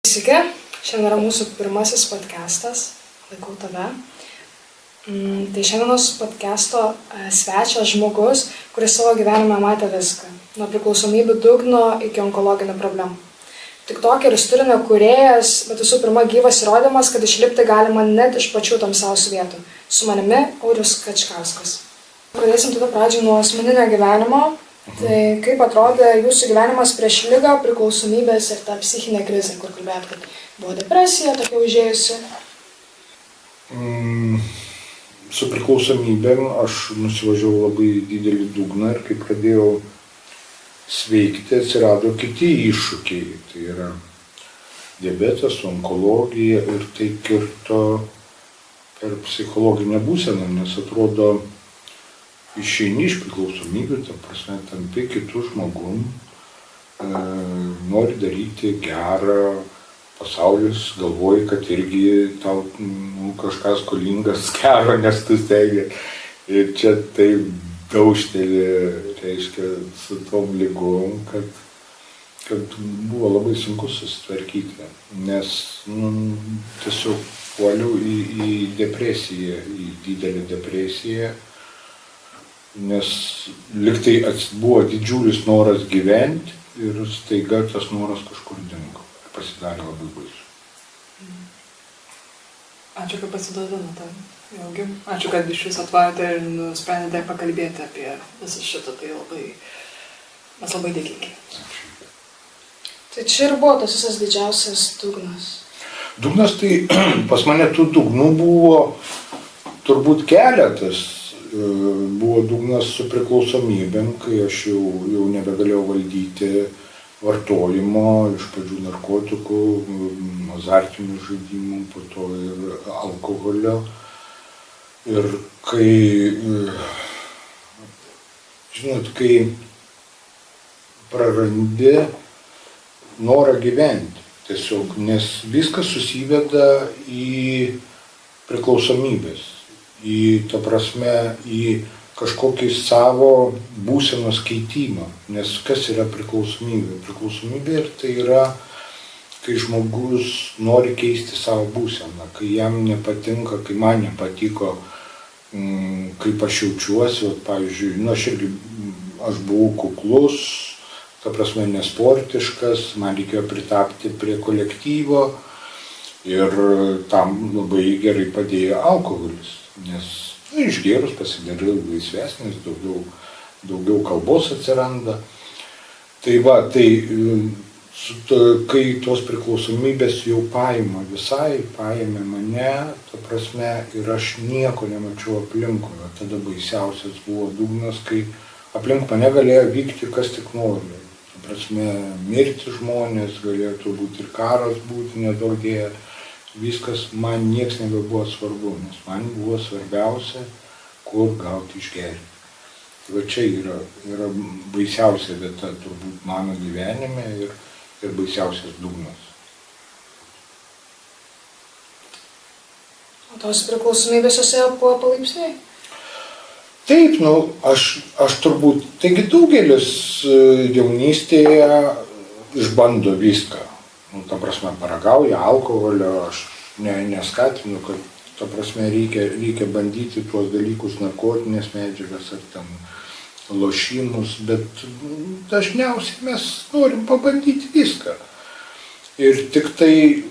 Sveiki, šiandien yra mūsų pirmasis podcastas, laikau tave. Tai šiandienos podcasto svečias žmogus, kuris savo gyvenime matė viską, nuo priklausomybių dugno iki onkologinių problemų. TikTokeris, turinio kūrėjas, bet visų pirma gyvas įrodymas, kad išlipti galima net iš pačių tamsiausių vietų. Su manimi Audrius Kačkauskas. Pradėsim tada pradžią nuo asmeninio gyvenimo. Tai kaip atrodė jūsų gyvenimas prieš ligą, priklausomybės ir tą psichinę krizę, kur kalbėjot, kad buvo depresija tokia užėjusi? Su priklausomybėm aš nusivažiavau labai didelį dugną ir kai pradėjau sveikti, atsirado kiti iššūkiai. Tai yra diabetas, onkologija ir tai kirto per psichologinę būseną, nes atrodo, išeini iš priklausomybių, ta prasme, tampi kitų žmogum, nori daryti gerą, pasaulis galvoji, kad irgi tau kažkas skolingas gero, nes tu stegi. Ir čia tai daužtelė, reiškia, su tom ligom, kad buvo labai sunku susitvarkyti, nes tiesiog puoliau į depresiją, į didelę depresiją. Nes liktai buvo didžiulis noras gyventi ir staiga tas noras kažkur dingo. Pasidarė labai baisu. Ačiū, kad pasidalinote. Vėlgi, ačiū, kad iš jūsų atvajote ir nusprendėte pakalbėti apie visą šitą. Tai mes labai dėkingi. Ačiū. Tai čia ir buvo tas visas didžiausias dugnas. Dugnas tai pas mane tų dugnų buvo turbūt keletas. Buvo dugnas su priklausomybėm, kai aš jau nebegalėjau valdyti vartojimo, iš pradžių narkotikų, azartinių žaidimų, po to ir alkoholio. Ir kai prarandi norą gyventi, tiesiog, nes viskas susiveda į priklausomybės. Ta prasme, į kažkokį savo būsenos keitimą. Nes kas yra priklausomybė? Priklausomybė ir tai yra, kai žmogus nori keisti savo būseną, kai jam nepatinka, kai man nepatiko, kaip aš jaučiuosi. Pavyzdžiui, aš buvau kuklus, ta prasme nesportiškas, man reikėjo pritapti prie kolektyvo ir tam labai gerai padėjo alkoholis. Nes išgėrus pasidariau laisvesnis, daugiau kalbos atsiranda. Kai tos priklausomybės jau paėmė mane, ta prasme, ir aš nieko nemačiau aplinkui. Tada baisiausias buvo dugnas, kai aplink mane galėjo vykti kas tik nori. Ta prasme, mirti žmonės, galėjo turbūt ir karas būti, nedaug dėja. Viskas, man nieks nebebuvo svarbu, nes man buvo svarbiausia, kur gauti išgerti. Tai čia yra baisiausia vieta turbūt mano gyvenime ir baisiausias dugnas. O tos priklausomybės jose buvo palaipsniui? Taip, aš turbūt, taigi daugelis jaunystėje išbando viską. Ta prasme, paragauja alkoholio, aš neskatinu, kad, ta prasme, reikia bandyti tuos dalykus, narkotinės medžiagas ar ten lošimus, bet dažniausiai mes norim pabandyti viską. Ir tik tai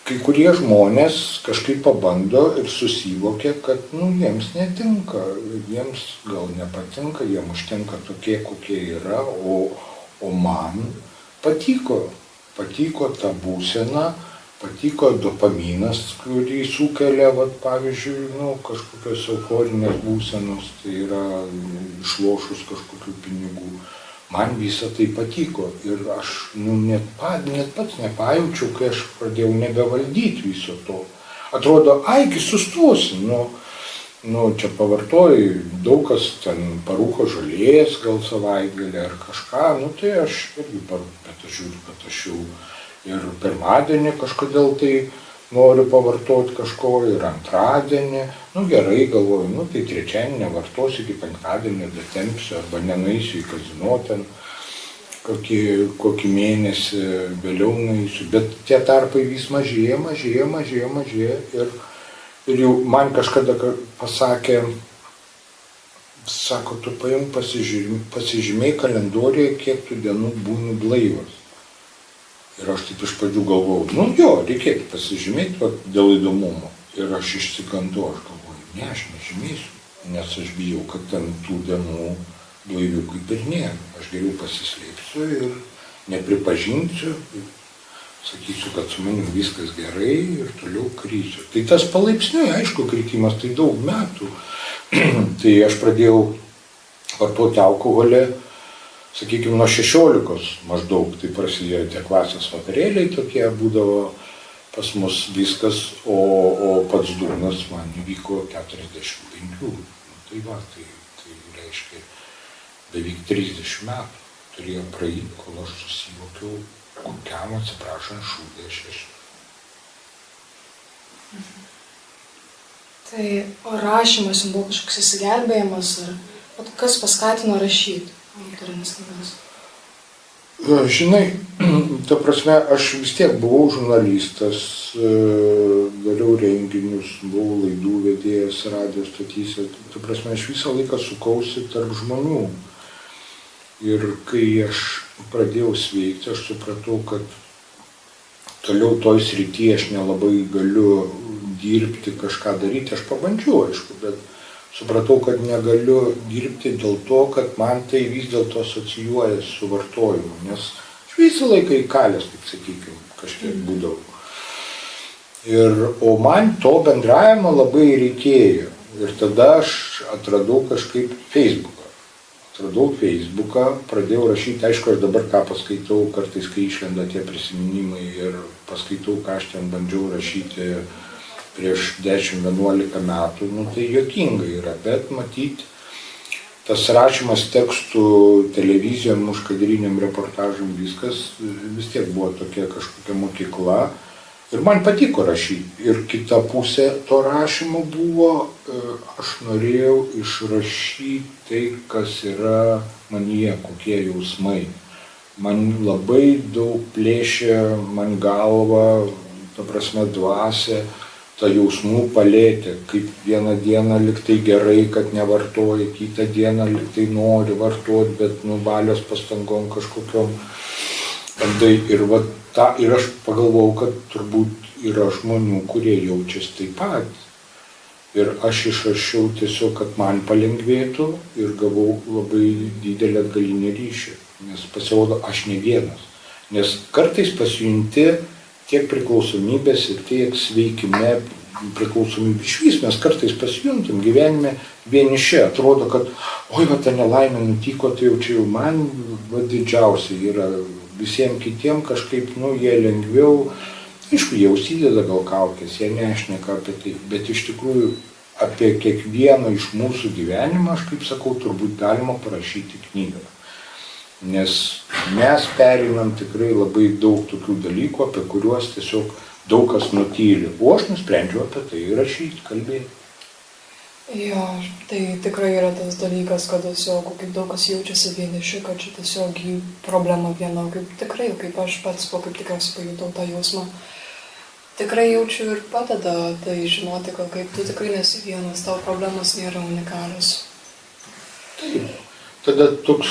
kai kurie žmonės kažkaip pabando ir susivokia, kad, jiems netinka, jiems gal nepatinka, jiems užtenka tokie, kokie yra, o man patiko ta būsena, patiko dopaminas, kurį sukelia, pavyzdžiui, kažkokios euforinės būsenos, tai yra išlošus kažkokių pinigų. Man visą tai patiko ir aš net pats nepajaučiau, kai aš pradėjau nebevaldyti viso to. Atrodo, sustosi, čia pavartoji, daug kas ten parūko žolės, gal savaitgalį ar kažką, tai aš irgi parūko, bet aš žiūriu, kad aš jau ir pirmadienį kažkodėl tai noriu pavartoti kažko, ir antradienį, gerai galvoju, tai trečiadienį nevartosiu, iki penktadienį datempsiu arba nenueisiu į kazino ten. kokį mėnesį vėliau nueisiu, bet tie tarpai vis mažėja ir jau man kažkada pasakė, sako, tu paimk pasižymėj kalendoriuje, kiek tu dienų būni blaivas. Ir aš taip iš pradžių galvojau, reikėtų pasižymėti dėl įdomumo. Ir aš išsigandau, aš galvoju, ne, aš nežymėsiu, nes aš bijau, kad ten tų dienų blaivių kaip ir nėra. Aš geriau pasislėpsiu ir nepripažinsiu, sakysiu, kad su manim viskas gerai ir toliau krysiu. Tai tas palaipsniui, aišku, kritimas tai daug metų. Tai aš pradėjau vartoti alkoholį, sakykime, nuo 16 maždaug, tai prasidėjo tie klasės vakarėliai tokie, būdavo pas mus viskas, o pats dugnas man įvyko 45. Tai reiškia, beveik 30 metų turėjo praeiti, kol aš susivokiau, kokiam, atsiprašant, šūdė aš esu. Tai o rašymas jums buvo kažkoks įsigelbėjimas, ar kas paskatino rašyti autorinės knygas? Žinai, ta prasme, aš vis tiek buvau žurnalistas, dariau renginius, buvau laidų vedėjas radijo stotyse, ta prasme, aš visą laiką sukausi tarp žmonių. Ir kai aš pradėjau sveikti, aš supratau, kad toliau toj srityje aš nelabai galiu dirbti, kažką daryti, aš pabandžiau, aišku, bet supratau, kad negaliu dirbti dėl to, kad man tai vis dėlto asocijuoja su vartojimu, nes aš visą laiką įkalęs, taip sakykime, kažkiek būdavau. O man to bendravimo labai reikėjo. Ir tada aš atradau kažkaip Facebooką, pradėjau rašyti, aišku, aš dabar ką paskaitau, kartais kai išlenda tie prisiminimai ir paskaitau, ką aš ten bandžiau rašyti prieš 10-11 metų, tai juokinga yra, bet matyti, tas rašymas tekstų televizijom, užkadiriniam reportažam, viskas vis tiek buvo tokia kažkokia mokykla ir man patiko rašyti. Ir kita pusė to rašymo buvo, aš norėjau išrašyti tai, kas yra manyje, kokie jausmai. Man labai daug plėšė, man galva, ta prasme dvasia, ta jausmų palėtė, kaip vieną dieną liktai gerai, kad nevartoji, kitą dieną liktai nori vartoti, bet valios pastangom kažkokiom bandai. Ir aš pagalvojau, kad turbūt yra žmonių, kurie jaučiasi taip pat. Ir aš išrašiau tiesiog, kad man palengvėtų ir gavau labai didelį atgalinį ryšį, nes pasirodo, aš ne vienas. Nes kartais pasijunti tiek priklausomybės ir tiek sveikime priklausomybė išvis, mes kartais pasijuntam gyvenime vieniši, atrodo, kad ta nelaimė nutiko, tai jau čia jau man didžiausia yra, visiems kitiems kažkaip, jie lengviau, aišku, jie užsideda gal kaukės, jie nešneka apie tai, bet iš tikrųjų apie kiekvieno iš mūsų gyvenimą, aš kaip sakau, turbūt galima parašyti knygą. Nes mes pereinam tikrai labai daug tokių dalykų, apie kuriuos tiesiog daug kas nutyli. O aš nusprendžiau apie tai rašyti, kalbėti. Jo, tai tikrai yra tas dalykas, kad tiesiog kaip daug kas jaučiasi vieniši, kad čia tiesiog jų problema viena, kaip aš pats kaip tikriausiai pajutau tą jausmą. Tikrai jaučiu ir padeda tai žinoti, kad kaip tu tikrai nesi vienas, tavo problemos nėra unikalios. Taip. Tada toks,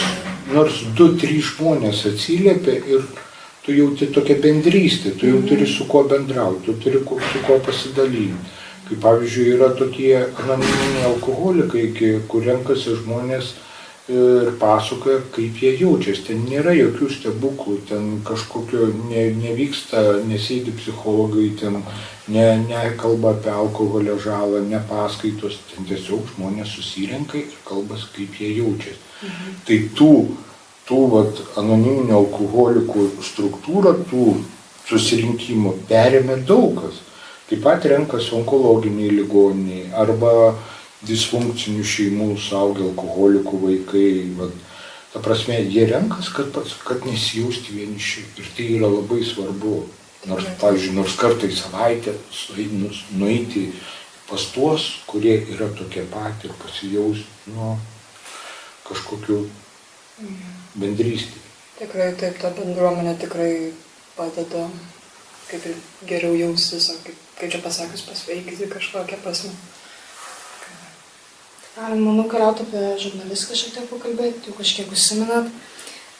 nors 2-3 žmonės atsiliepia ir tu jauti tokią bendrystę, tu jau turi su kuo bendrauti, tu turi su kuo pasidalyti. Kaip pavyzdžiui, yra tokie anoniminiai alkoholikai, kur renkasi žmonės ir pasakoja, kaip jie jaučiasi. Ten nėra jokių stebuklų, ten kažkokio nevyksta, nesėdi psichologai, ten nekalba apie alkoholio žalą, ne paskaitos, ten tiesiog žmonės susirenka ir kalbas, kaip jie jaučiasi. Tai tų anoniminių alkoholikų struktūrą, tų susirinkimų perėmė daug kas. Taip pat renkasi onkologiniai ligoniniai arba disfunkcinių šeimų suaugę alkoholikų vaikai. Ta prasme, jie renkas, kad nesijausti vieniši. Ir tai yra labai svarbu. Nors kartą į savaitę nueiti pas tuos, kurie yra tokie pat ir pasijausti kažkokiu bendrystė. Tikrai taip, ta bendruomenė tikrai padeda kaip ir geriau jaustis, ar kaip čia pasakius, pasveikti kažkokią prasme. Galim, manau, keliauti apie žurnalistiką šiek tiek pakalbėti, jau kažkiek užsiminat.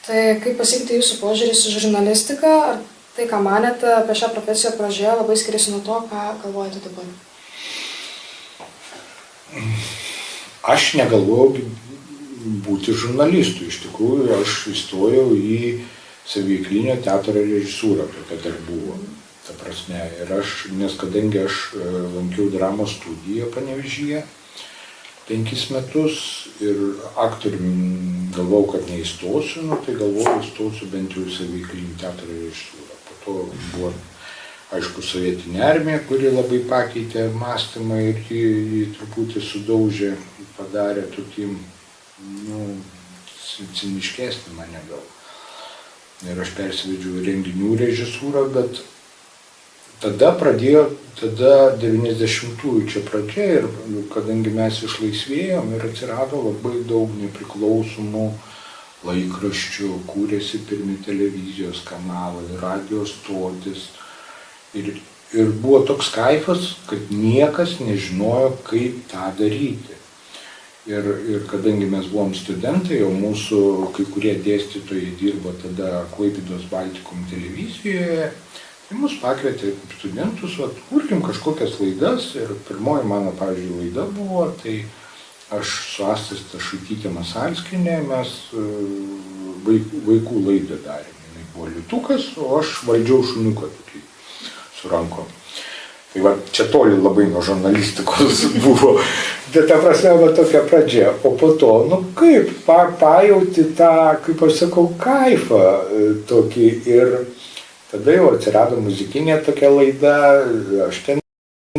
Tai kaip pasikeitė jūsų požiūris į žurnalistiką, ar tai, ką manėte apie šią profesiją pradžioje, labai skiriasi nuo to, ką galvojate dabar? Aš negalvojau būti žurnalistu. Iš tikrųjų, aš įstojau į saviveiklinio teatro režisūrą, tokia dar buvo. Ta prasme, ir nes kadangi aš lankiau dramos studiją Panevėžyje 5 metus ir aktorium galvojau, kad neįstosiu, tai galvojau, įstosiu bent jau į saviveiklinį teatro režisūrą. Po to buvo, aišku, sovietinė armija, kuri labai pakeitė mąstymą ir jį truputį sudaužė, padarė tokį, ciniškesnį mane gal. Ir aš persivedžiau renginių režisūrą, bet tada 90-ųjų čia pradžia ir kadangi mes išlaisvėjom ir atsirado labai daug nepriklausomų laikraščių, kūrėsi pirmi televizijos kanalai, radio stotis ir buvo toks kaifas, kad niekas nežinojo, kaip tą daryti. Ir kadangi mes buvom studentai, o mūsų kai kurie dėstytojai dirbo tada Klaipėdos Baltikum televizijoje, tai mus pakvietė kaip studentus, kurkim kažkokias laidas ir pirmoji mano, pavyzdžiui, laida buvo, tai aš su Asta Stašaitytė Masalskienė mes vaikų laidą darėme. Jis buvo liutukas, o aš valdžiau šuniuką tokį su rankom. Tai va, čia toli labai nuo žurnalistikos buvo. Bet ta prasme, va tokia pradžia. O po to, kaip, pajauti tą, kaip aš sakau, kaifą tokį. Ir tada jau atsirado muzikinė tokia laida, aš ten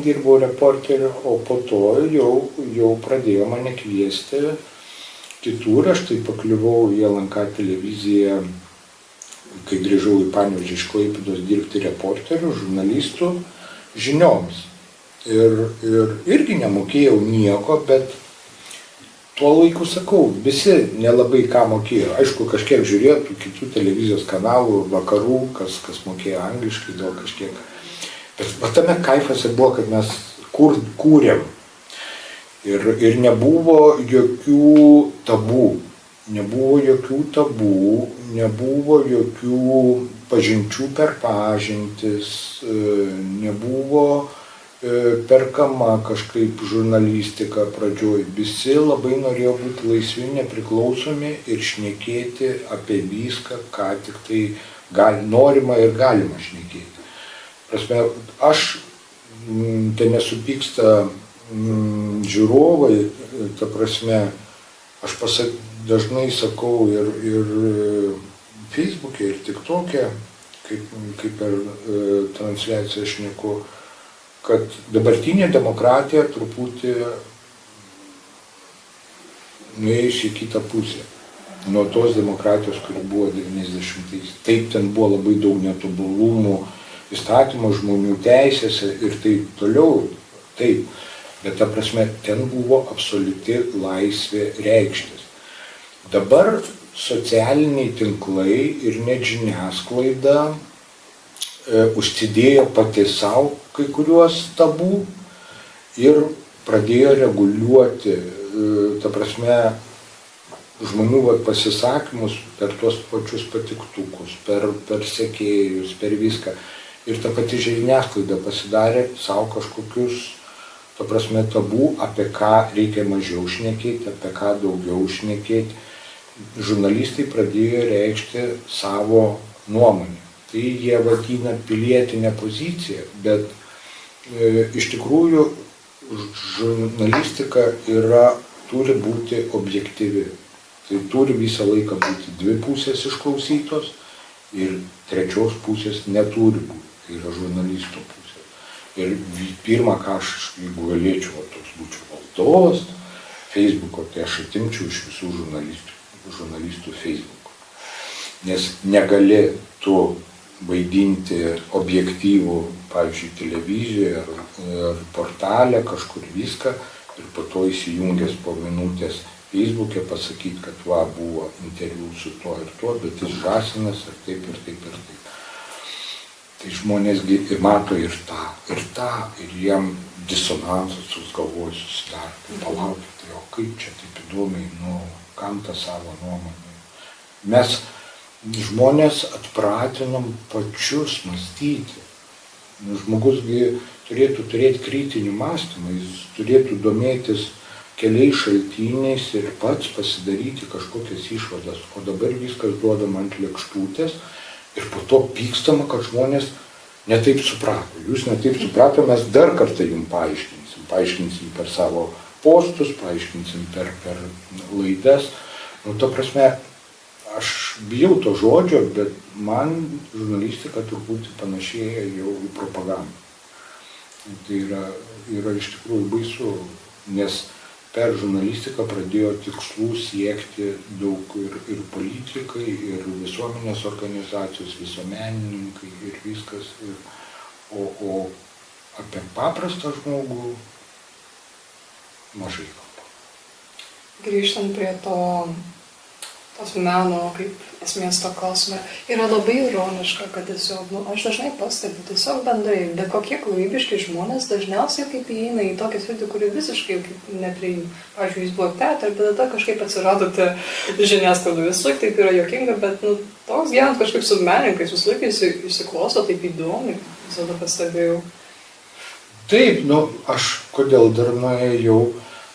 dirbau reporteriu, o po to jau pradėjo mane kviesti kitur. Aš tai pakliuvau į LNK televiziją, kai grįžau į Panevėžį iš Klaipėdos dirbti reporteriu, žurnalistų žinioms. Ir irgi nemokėjau nieko, bet tuo laiku sakau, visi nelabai ką mokėjo. Aišku, kažkiek žiūrėjo tų kitų televizijos kanalų, vakarų, kas mokėjo angliškai, gal kažkiek. Bet tame kaifas ir buvo, kad mes kūrėm. Ir nebuvo jokių tabų. Nebuvo jokių pažinčių per pažintis, nebuvo perkama kažkaip žurnalistika pradžioj. Visi labai norėjo būti laisvi, nepriklausomi ir šnekėti apie viską, ką tik tai norima ir galima šnekėti. Prasme, tai nesupyksta žiūrovai, ta prasme, aš dažnai sakau ir Facebook'e, ir TikTok'e, kaip per transliaciją šneku, kad dabartinė demokratija truputį nuėjus į kitą pusę. Nuo tos demokratijos, kuri buvo 90-ais. Taip, ten buvo labai daug netobulumų, įstatymo žmonių teisėse ir taip toliau. Taip, bet ta prasme, ten buvo absoliuti laisvė reikštis. Dabar socialiniai tinklai ir net žiniasklaida užsidėjo pati savo kai kuriuos tabų ir pradėjo reguliuoti, ta prasme, žmonių pasisakymus per tuos pačius patiktukus, per sekėjus, per viską. Ir ta pati žiniasklaida pasidarė savo kažkokius, ta prasme, tabų, apie ką reikia mažiau šnekėti, apie ką daugiau šnekėti. Žurnalistai pradėjo reikšti savo nuomonę. Tai jie vadina pilietinę poziciją, bet iš tikrųjų žurnalistika turi būti objektyvi. Tai turi visą laiką būti dvi pusės išklausytos ir trečios pusės neturi būti. Tai yra žurnalisto pusė. Ir pirmą, ką aš, jeigu galėčiau, toks būčiau valdovas Facebook'o, tai aš atimčiau iš visų žurnalistų Facebook'o. Nes negali tu vaidinti objektyvų, pavyzdžiui, televizijoje ar portale kažkur viską ir po to įsijungęs po minutės Facebook'e pasakyti, kad va, buvo interviu su tuo ir tuo, bet jis žąsinas ir taip, ir taip, ir taip. Tai žmonėsgi ir mato ir tą, ir jiem disonansas galvoj susidaro. Tai palaukite, o kaip čia taip įdomiai, kam tą savo nuomonę. Mes žmonės atpratinom pačius mąstyti. Žmogusgi turėtų turėti kritinį mąstymą, jis turėtų domėtis keliais šaltiniais ir pats pasidaryti kažkokias išvadas. O dabar viskas duodama ant lėkštutės ir po to pykstama, kad žmonės netaip suprato. Jūs netaip suprato, mes dar kartą jums paaiškinsim. Paaiškinsim per savo postus, paaiškinsim per laidas. Ta prasme, aš bijau to žodžio, bet man žurnalistika turbūt panašėja jau į propagandą. Tai yra iš tikrųjų baisu, nes per žurnalistiką pradėjo tikslų siekti daug ir politikai, ir visuomenės organizacijos, visuomenininkai ir viskas. O apie paprastą žmogų mažai kalba. Grįžtant prie tos meno kaip esmės to klausimo, yra labai ironiška, kad tiesiog, aš dažnai pastebiu, tiesiog bendrai, bet kokie kūrybiški žmonės dažniausiai kaip įeina į tokią sritį, kuri visiškai nepriima. Pavyzdžiui, jūs buvo teatrai, bet tada kažkaip atsiradote žiniasklaidų, visąlaik taip yra juokinga, bet toks gyvent kažkaip su menininkais, visąlaik įsiklosto taip įdomiai, visada pastebėjau. Taip, aš kodėl dar nuėjau,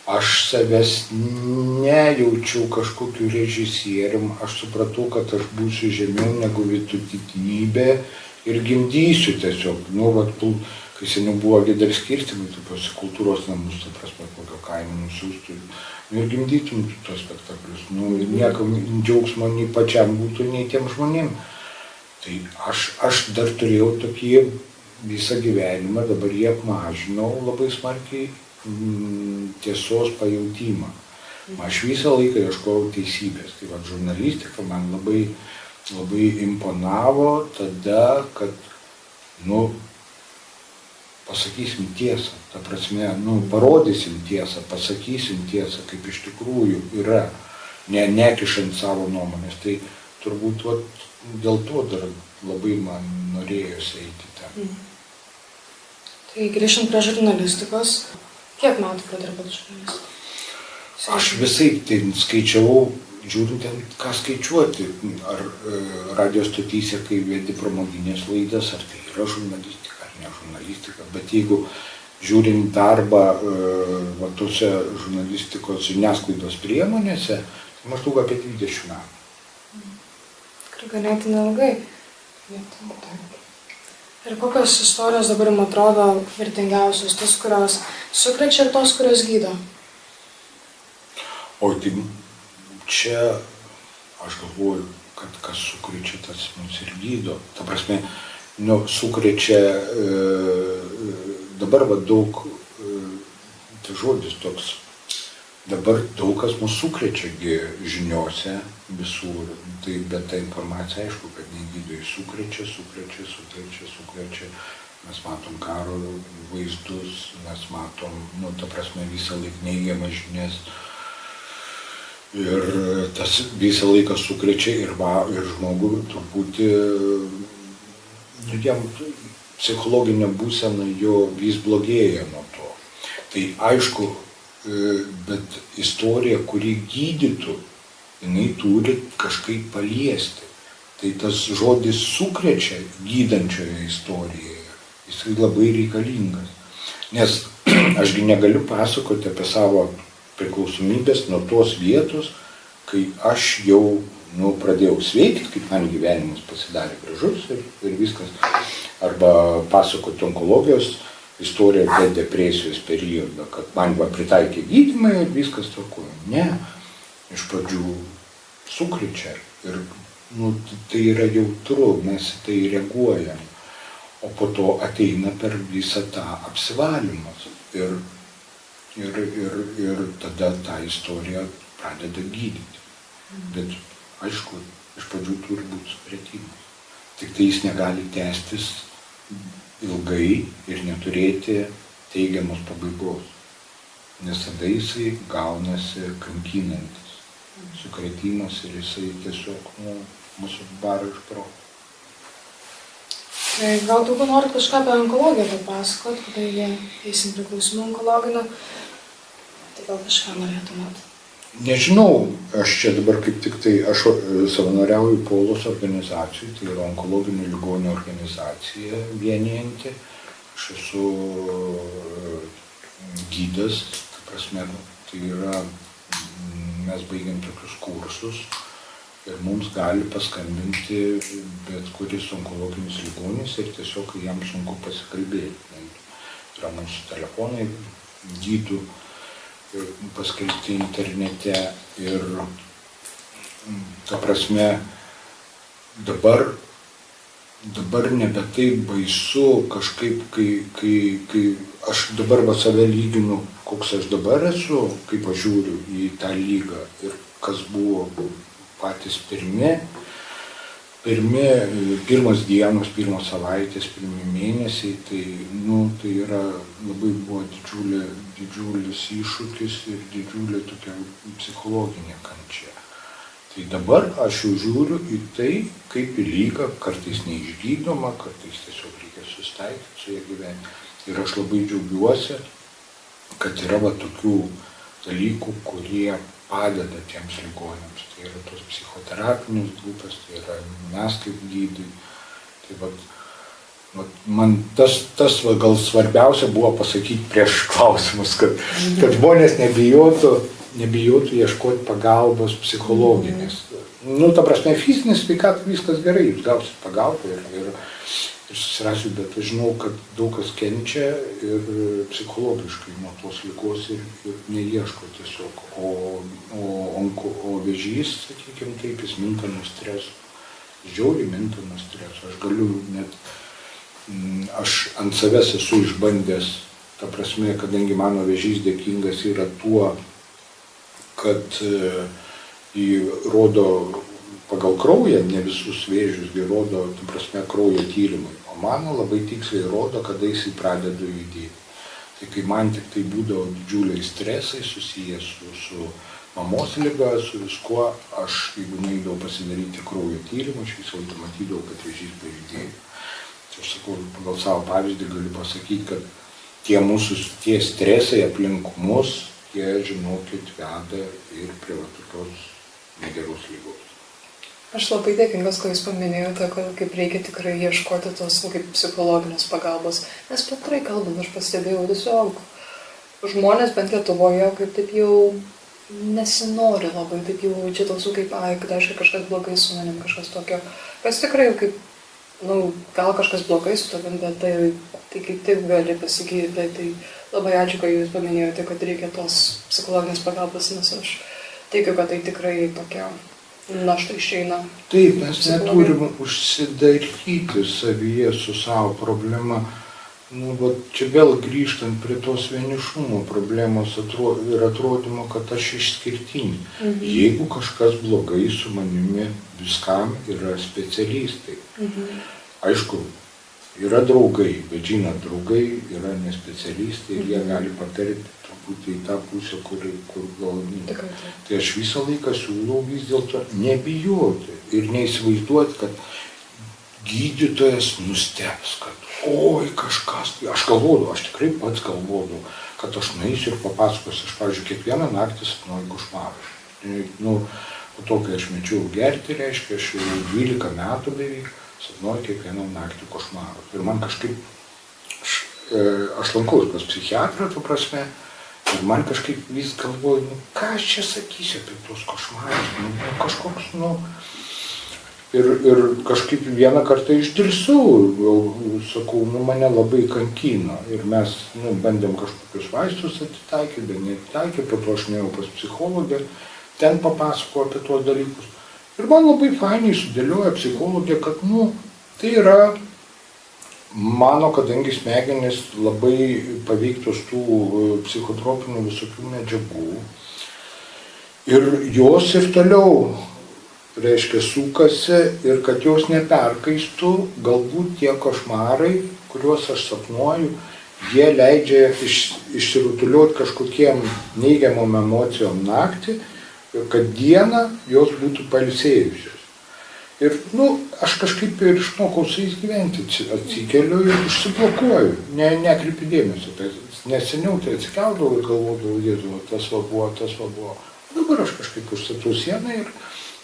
aš savęs nejaučiau kažkokiu režisierium, aš supratau, kad aš būsiu žemiau negu vidutinybė ir gimdysiu tiesiog. Kai seniau buvo dar skirtimai, tokios kultūros namus, ta prasme, kokio kaimo nusiųstų, ir gimdytum tos spektaklius. Niekam džiaugsmo nei pačiam būtų, nei tiem žmonėm. Tai aš dar turėjau tokį visą gyvenimą, dabar jį apmažinau labai smarkiai, tiesos pajautimą. Aš visą laiką ieškojau teisybės. Tai žurnalistika man labai, labai imponavo tada, kad, pasakysim tiesą. Ta prasme, parodysim tiesą, pasakysim tiesą, kaip iš tikrųjų yra, nekišant savo nuomonės. Tai turbūt dėl to dar labai man norėjosi eiti ten. Tai grįžtant prie žurnalistikos, kiek metų pradirbot žurnalistiką? Aš visai skaičiavau, žiūrint ten, ką skaičiuoti, ar radio stotyse, kai vedi pramoginės laidas, ar tai yra žurnalistika, ar ne žurnalistika, bet jeigu žiūrint darbą tose žurnalistikos žiniasklaidos priemonėse, tai maždaug apie 20 metų. Tikrai ganėtinai ilgai. Ir kokios istorijos dabar jums atrodo vertingiausios, tos, kurios sukrečia ir tos, kurios gydo? O tai čia aš galvoju, kad kas sukrečia, tas mus ir gydo. Ta prasme, sukrečia dabar daug, tai žodis toks, dabar daug kas mus sukrečia žiniose visur. Tai bet ta informacija aišku, kad negydo, jis sukrečia. Mes matom karo vaizdus, mes matom, ta prasme, visą laiką neigiamas žinias. Ir tas visą laiką sukrečia ir žmogui truputį, jam psichologinė būsena jo vis blogėja nuo to. Tai aišku, bet istorija, kuri gydytų, jinai turi kažkaip paliesti. Tai tas žodis sukrečia gydančioje istorijoje, jisai labai reikalingas. Nes ašgi negaliu pasakoti apie savo priklausomybės nuo tos vietos, kai aš jau pradėjau sveikti, kaip man gyvenimas pasidarė gražus ir viskas. Arba pasakoti onkologijos istoriją apie depresijos periodą, kad man pritaikė gydymą ir viskas tvarkoja. Ne. Iš pradžių sukrečia ir tai yra jautru, mes į tai reaguojam, o po to ateina per visą tą apsivalymą ir tada tą istoriją pradeda gydyti. Bet aišku, iš pradžių turi būti supratimas. Tik tai jis negali tęstis ilgai ir neturėti teigiamos pabaigos. nes tada jisai gaunasi kankinantis sukrėtimas ir jisai tiesiog mūsų baro iš proto. Tai gal daugiau norit kažką apie onkologiją papasakot, kadangi eisim priklausomų onkologinių, tai gal kažką norėtumėt? Nežinau, aš čia dabar kaip tik tai, aš savanoriauju Polos organizacijai, tai yra onkologinių ligonių organizacija vienijanti. Aš esu gydas, ta prasme, tai yra, mes baigiam tokius kursus ir mums gali paskambinti bet kuris onkologinis ligonis ir tiesiog jam sunku pasikalbėti. Yra mūsų telefonai gydų paskelbti internete ir ta prasme dabar nebe taip baisu kažkaip, kai aš dabar save lyginu, koks aš dabar esu, kaip aš žiūriu į tą lygą ir kas buvo patys pirmos dienos, pirmos savaitės, pirmi mėnesiai, tai yra labai buvo didžiulis iššūkis ir didžiulė tokia psichologinė kančia. Tai dabar aš jau žiūriu į tai, kaip į lygą, kartais neišgydoma, kartais tiesiog reikia susitaikyti su ja gyventi. Ir aš labai džiaugiuosi, kad yra tokių dalykų, kurie padeda tiems ligoniams. Tai yra tos psichoterapinės grupės, tai yra mes kaip gydai. Tai man tas gal svarbiausia buvo pasakyti prieš klausimus, kad žmonės nebijotų ieškoti pagalbos psichologinės. Ta prasme, fizinės sveikatos viskas gerai, jūs gausit pagalbą ir susirasiu, bet aš žinau, kad daug kas kenčia ir psichologiškai nuo tos ligos ir neieško tiesiog. O vėžys, sakykime taip, jis minta nuo streso. Žiauriai minta nuo streso. Aš galiu net, aš ant savęs esu išbandęs, ta prasme, kadangi mano vėžys dėkingas yra tuo, kad įrodo pagal kraują, ne visus vėžius, rodo, ta prasme, kraujo tyrimai. O mano labai tiksliai rodo, kada jisai pradeda judėti. Tai kai man tik tai būdavo didžiuliai stresai susijęs su mamos liga, su viskuo, aš, jeigu neįdavau pasidaryti kraujo tyrimą, aš visą laiką matydavau, kad vėžys pajudėjo. Tai aš sakau, pagal savo pavyzdį galiu pasakyti, kad tie stresai aplink mus, jie, žinokit, veda ir prie tokios negeros lygos. Aš labai dėkingas, kai jūs paminėjote, kad kaip reikia tikrai ieškoti tos kaip psichologinės pagalbos. Nes bendrai kalbant, aš pastebėjau tiesiog žmonės bent Lietuvoje kaip taip jau nesinori labai, taip jau čia toksų kaip, kad aišku kažkas blogai su manim, kažkas tokio. Kas tikrai kaip, gal kažkas blogai su tavim, bet tai kaip taip gali pasigydyti. Tai labai ačiū, kad jūs paminėjote, kad reikia tos psichologinės pagalbos, nes aš tikiu, kad tai tikrai tokia našta išeina. Taip, mes neturim užsidaryti savyje su savo problema. Čia vėl grįžtant prie tos vienišumo problemos ir atrodymo, kad aš išskirtinis. Jeigu kažkas blogai su manimi, viskam yra specialistai. Aišku, yra draugai, bet žinot, draugai yra ne specialistai ir jie gali patarti truputį į tą pusę, kur gal. Tai aš visą laiką siūlau vis dėlto nebijoti ir neįsivaizduoti, kad gydytojas nustebs, kad oi kažkas, aš tikrai pats galvodavau, kad aš nueisiu ir papasakosiu, aš, pavyzdžiui, kiekvieną naktį sapnuoju košmarą. Po to, kai aš mečiau gerti, reiškia, aš 12 metų beveik sapnuoju kiekvieną naktį košmarą. Ir man kažkaip, aš lankausi pas psichiatrą, tu prasme, ir man kažkaip vis galvoju, ką aš čia sakysiu apie tos košmarus, kažkoks, Ir kažkaip vieną kartą išdrįsau, sakau, mane labai kankino. Ir mes bandėm kažkokius vaistus atitaikyti, bet neatitaikyti, po to aš nuėjau pas psichologę, ten papasakojau apie tuos dalykus. Ir man labai fainiai sudėlioja psichologė, kad, tai yra mano, kadangi smegenys labai paveiktos tų psichotropinių visokių medžiagų. Ir jos ir toliau, reiškia, sukasi ir kad jos neperkaistų, galbūt tie košmarai, kuriuos aš sapnuoju, jie leidžia išsirutuliuoti kažkokiem neigiamom emocijom naktį, kad dieną jos būtų pailsėjusios. Ir, aš kažkaip ir išmokau su jais gyventi, atsikeliu ir užsiblokuoju, nekreipiu dėmesio. Nes seniau tai atsikeldavau ir galvodavau, Jėzau, tas va buvo. Dabar aš kažkaip užstatau sieną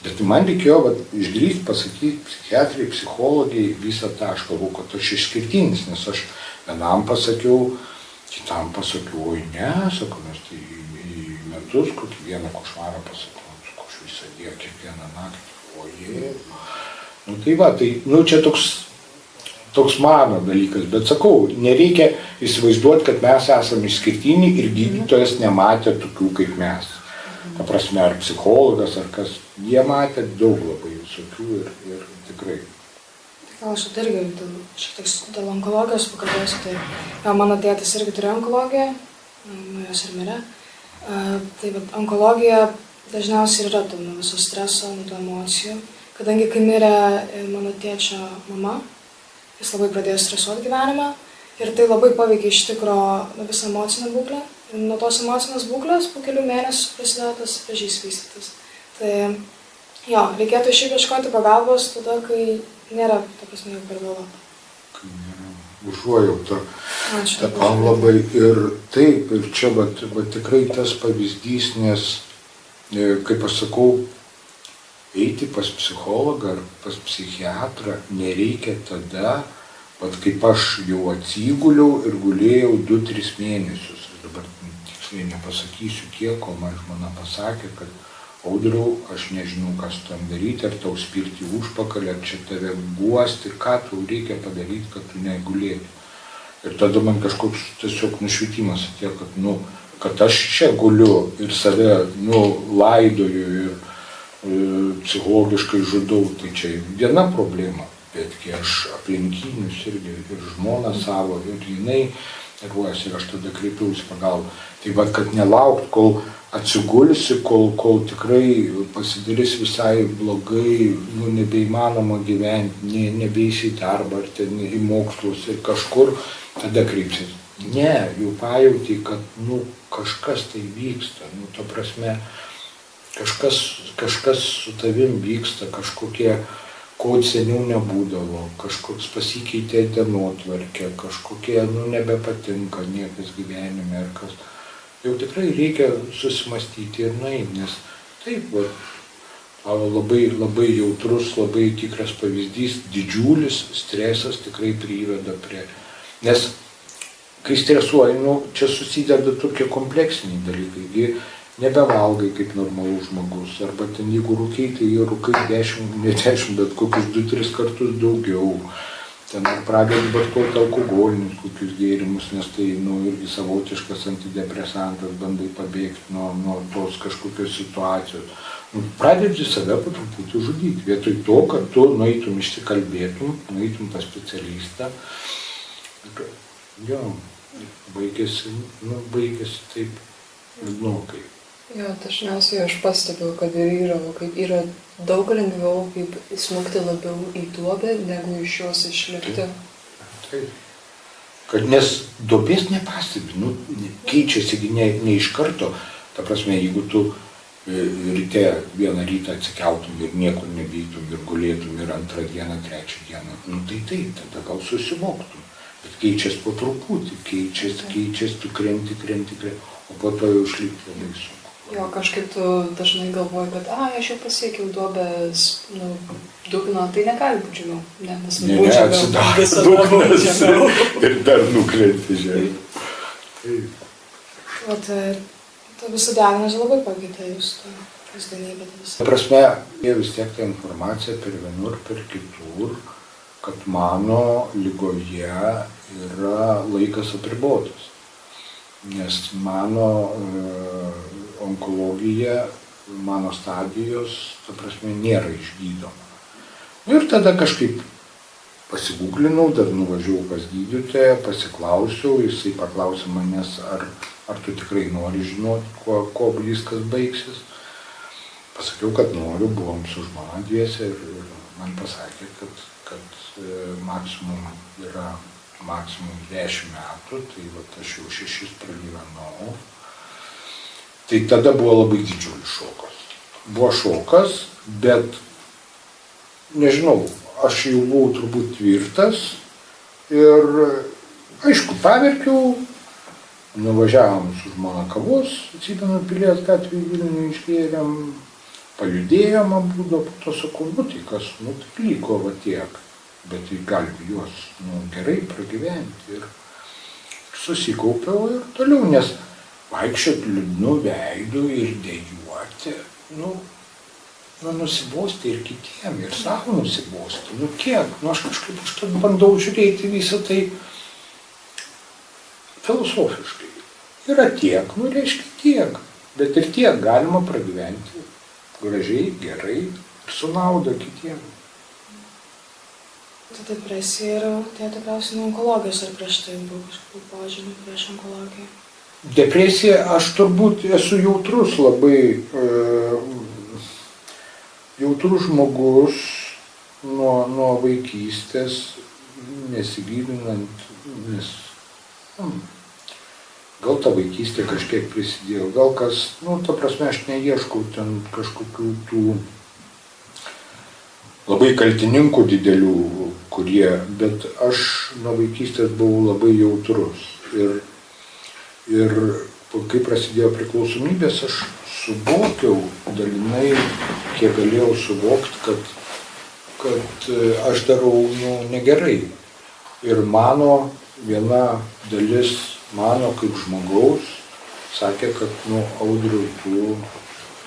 bet man reikėjo išdrįsti pasakyti psichiatrijai, psichologijai visą tą, aš galvoju, kad aš išskirtinis, nes aš vienam pasakiau, kitam pasakiau, oi ne, sakau, nes tai į metus kokį vieną košmarą pasakau, aš visą dieną, kiekvieną naktį. Čia toks mano dalykas, bet sakau, nereikia įsivaizduoti, kad mes esame išskirtiniai ir gydytojas nematė tokių kaip mes. Ta prasme, ar psichologas, ar kas, jie matė daug labai visokių ir tikrai. Gal aš irgi šiek tiek dėl onkologijos pakalbėsiu, tai mano tėtis irgi turėjo onkologiją, jos ir mirė. Tai onkologija dažniausiai yra nuo viso streso, nuo tų emocijų. Kadangi kai mirė mano tėčio mama, jis labai pradėjo stresuoti gyvenime ir tai labai paveikė iš tikro visą emocinę būklę. Ir nuo tos emocinės būklės po kelių mėnesių prasidėjo tas vėžys vystytis. Tai reikėtų šiaip ieškoti pagalbos tada, kai nėra, ta prasme, jau per vėlu. Kai nėra užuojauta. Man labai ir taip, ir čia tikrai tas pavyzdys, nes kaip aš sakau, eiti pas psichologą ar pas psichiatrą nereikia tada, kaip aš jau atsiguliau ir gulėjau 2-3 mėnesius. Dabar tiksliai nepasakysiu kiek, o man žmona pasakė, kad Audriau, aš nežinau, kas tam daryti, ar tau spirti užpakalį, ar čia tave guosti, ką tau reikia padaryti, kad tu negulėti. Ir tada man kažkoks tiesiog nušvitimas atėjo, kad aš čia guliu ir save laidoju ir psichologiškai žudau, tai čia viena problema, bet kai aš aplinkinius irgi ir žmoną savo ir jinai nervuojasi ir aš tada kreipiausi pagalbą. Tai kad nelaukt, kol atsigulsi, kol tikrai pasidarys visai blogai, nebeįmanoma gyventi, nebeisi į darbą ar ten į mokslus ir kažkur, tada kreipsis. Ne, jau pajauti, kad kažkas tai vyksta, ta prasme, kažkas su tavim vyksta, kažkokie, ko seniau nebūdavo, kažkoks pasikeitė dienotvarkė, kažkokie, nebepatinka niekas gyvenime ar kas. Jau tikrai reikia susimastyti ir nueiti, nes taip, labai, labai jautrus, labai tikras pavyzdys, didžiulis stresas tikrai priveda prie. Nes kai stresuoji, čia susideda tokie kompleksiniai dalykai. Nebevalgai kaip normalus žmogus, arba ten jeigu rūkai, tai rūkai 10, bet kokius 2-3 kartus daugiau. Ten pradedi vartoti alkoholinius kokius gėrimus, nes tai irgi savotiškas antidepresantas, bandai pabėgti nuo tos kažkokios situacijos. Pradedi save po truputį žudyti, vietoj to, kad tu nueitum išsikalbėtum, nueitum pas specialistą. Baigėsi taip liūdnokai. Jo, dažniausiai aš pastebiu, kad yra daug lengviau smukti labiau į duobę, negu iš jos išlipti. Taip. Kad nes duobės nepastebi, keičiasi ne iš karto. Ta prasme, jeigu tu ryte vieną rytą atsikeltum ir niekur nebytum ir gulėtum ir antrą dieną, trečią dieną, tai tada gal susivoktum. Bet keičiasi po truputį, keičiasi, tu krenti, o po to jau išlipti labai sunku. Jo, kažkaip tu dažnai galvoji, kad aš jau pasiekiau duobės dugną, tai negali būti žemiau. Ne, atsidaro dugnas ir dar nukrenti žemė. Ta visa diagnozė labai pakeitė jūsų kasdienybę. Ta prasme, jie vis tiek tą informaciją per vienur, per kitur, kad mano ligoje yra laikas apribotas. Nes mano onkologija, mano stadijos, ta prasme, nėra išgydoma. Ir tada kažkaip pasigūglinau, dar nuvažiavau pas gydytoją, pasiklausiau, jisai paklausė manęs, ar tu tikrai nori žinoti, kuo viskas baigsis. Pasakiau, kad noriu, buvom su žmona dviese ir man pasakė, kad maksimum yra maksimum 10 metų, tai vat aš jau 6 pragyvenau. Tai tada buvo labai didžiulis šokas. Buvo šokas, bet nežinau, aš jau buvau turbūt tvirtas ir aišku, paverkiau, nuvažiavom su žmona kavos, atsimenu, Pilies gatvėje Vilniuje išgėrėm, pajudėjom abudu, po to sakau, tai kas, tai liko va tiek, bet tai galim juos gerai pragyventi ir susikaupiau ir toliau, nes vaikščiot liūdnu veidu ir dejuoti, nusibosti ir kitiem, ir savo nusibosti, kiek, aš kažkaip bandau žiūrėti visą tai filosofiškai. Yra tiek, reiškia tiek, bet ir tiek galima pragyventi gražiai, gerai ir su nauda kitiem. Tai depresija yra, tai tikriausiai nuo onkologijos ar prieš tai buvo kažkokių požymių prieš onkologiją? Depresija, aš turbūt esu jautrus labai, jautrus žmogus nuo vaikystės, nesigilinant, nes gal ta vaikystė kažkiek prisidėjo, gal kas, ta prasme, aš neieškau ten kažkokių tų labai kaltininkų didelių, bet aš nuo vaikystės buvau labai jautrus. Ir kai prasidėjo priklausomybės, aš suvokiau dalinai, kiek galėjau suvokti, kad aš darau negerai. Ir mano viena dalis, mano kaip žmogaus, sakė, kad Audriau, tu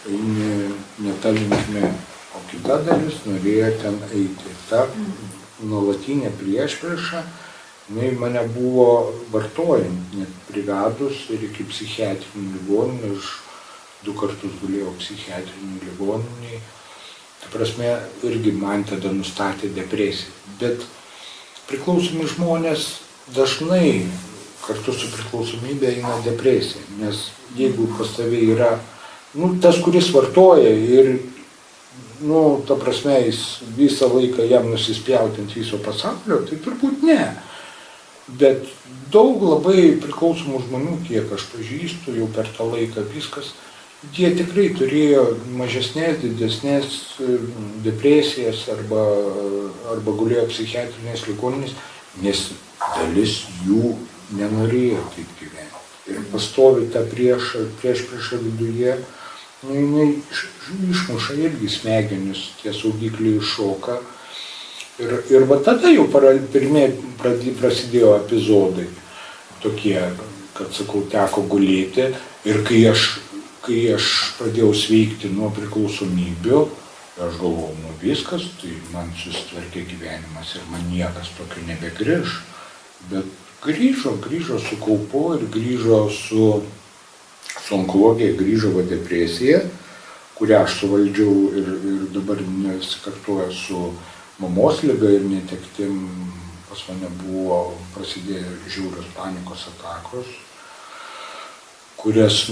eini ne ta linkme, o kita dalis norėjo ten eiti. Ta nuolatinė priešprieša, jinai mane buvo vartojant, net privedus ir iki psichiatrinių ligoninių, aš 2 kartus gulėjau psichiatrinių ligoniniai. Ta prasme, irgi man tada nustatė depresiją. Bet priklausomi žmonės dažnai kartu su priklausomybė eina depresija, nes jeigu pas tave yra, tas, kuris vartoja ir, ta prasme, jis visą laiką jam nusispjauti ant viso pasaulio, tai turbūt ne. Bet daug labai priklausomų žmonių, kiek aš pažįstu, jau per tą laiką viskas, jie tikrai turėjo mažesnės, didesnės depresijas arba gulėjo psichiatrinės ligoninės, nes dalis jų nenorėjo taip gyventi. Ir pastovi tą priešpriešą viduje, jinai išmuša irgi smegenis, tie saugikliai iššoka. Ir va tada jau pirmieji prasidėjo epizodai tokie, kad, sakau, teko gulėti. Ir kai aš pradėjau sveikti nuo priklausomybių, aš galvojau, viskas, tai man susitvarkė gyvenimas ir man niekas tokio nebegrįž. Bet grįžo su kaupu ir grįžo su onkologija, grįžo depresija, kurią aš suvaldžiau ir dabar nesikartoja su mamos liga ir netektim. Pas mane prasidėjo žiaurios panikos atakos, kurias,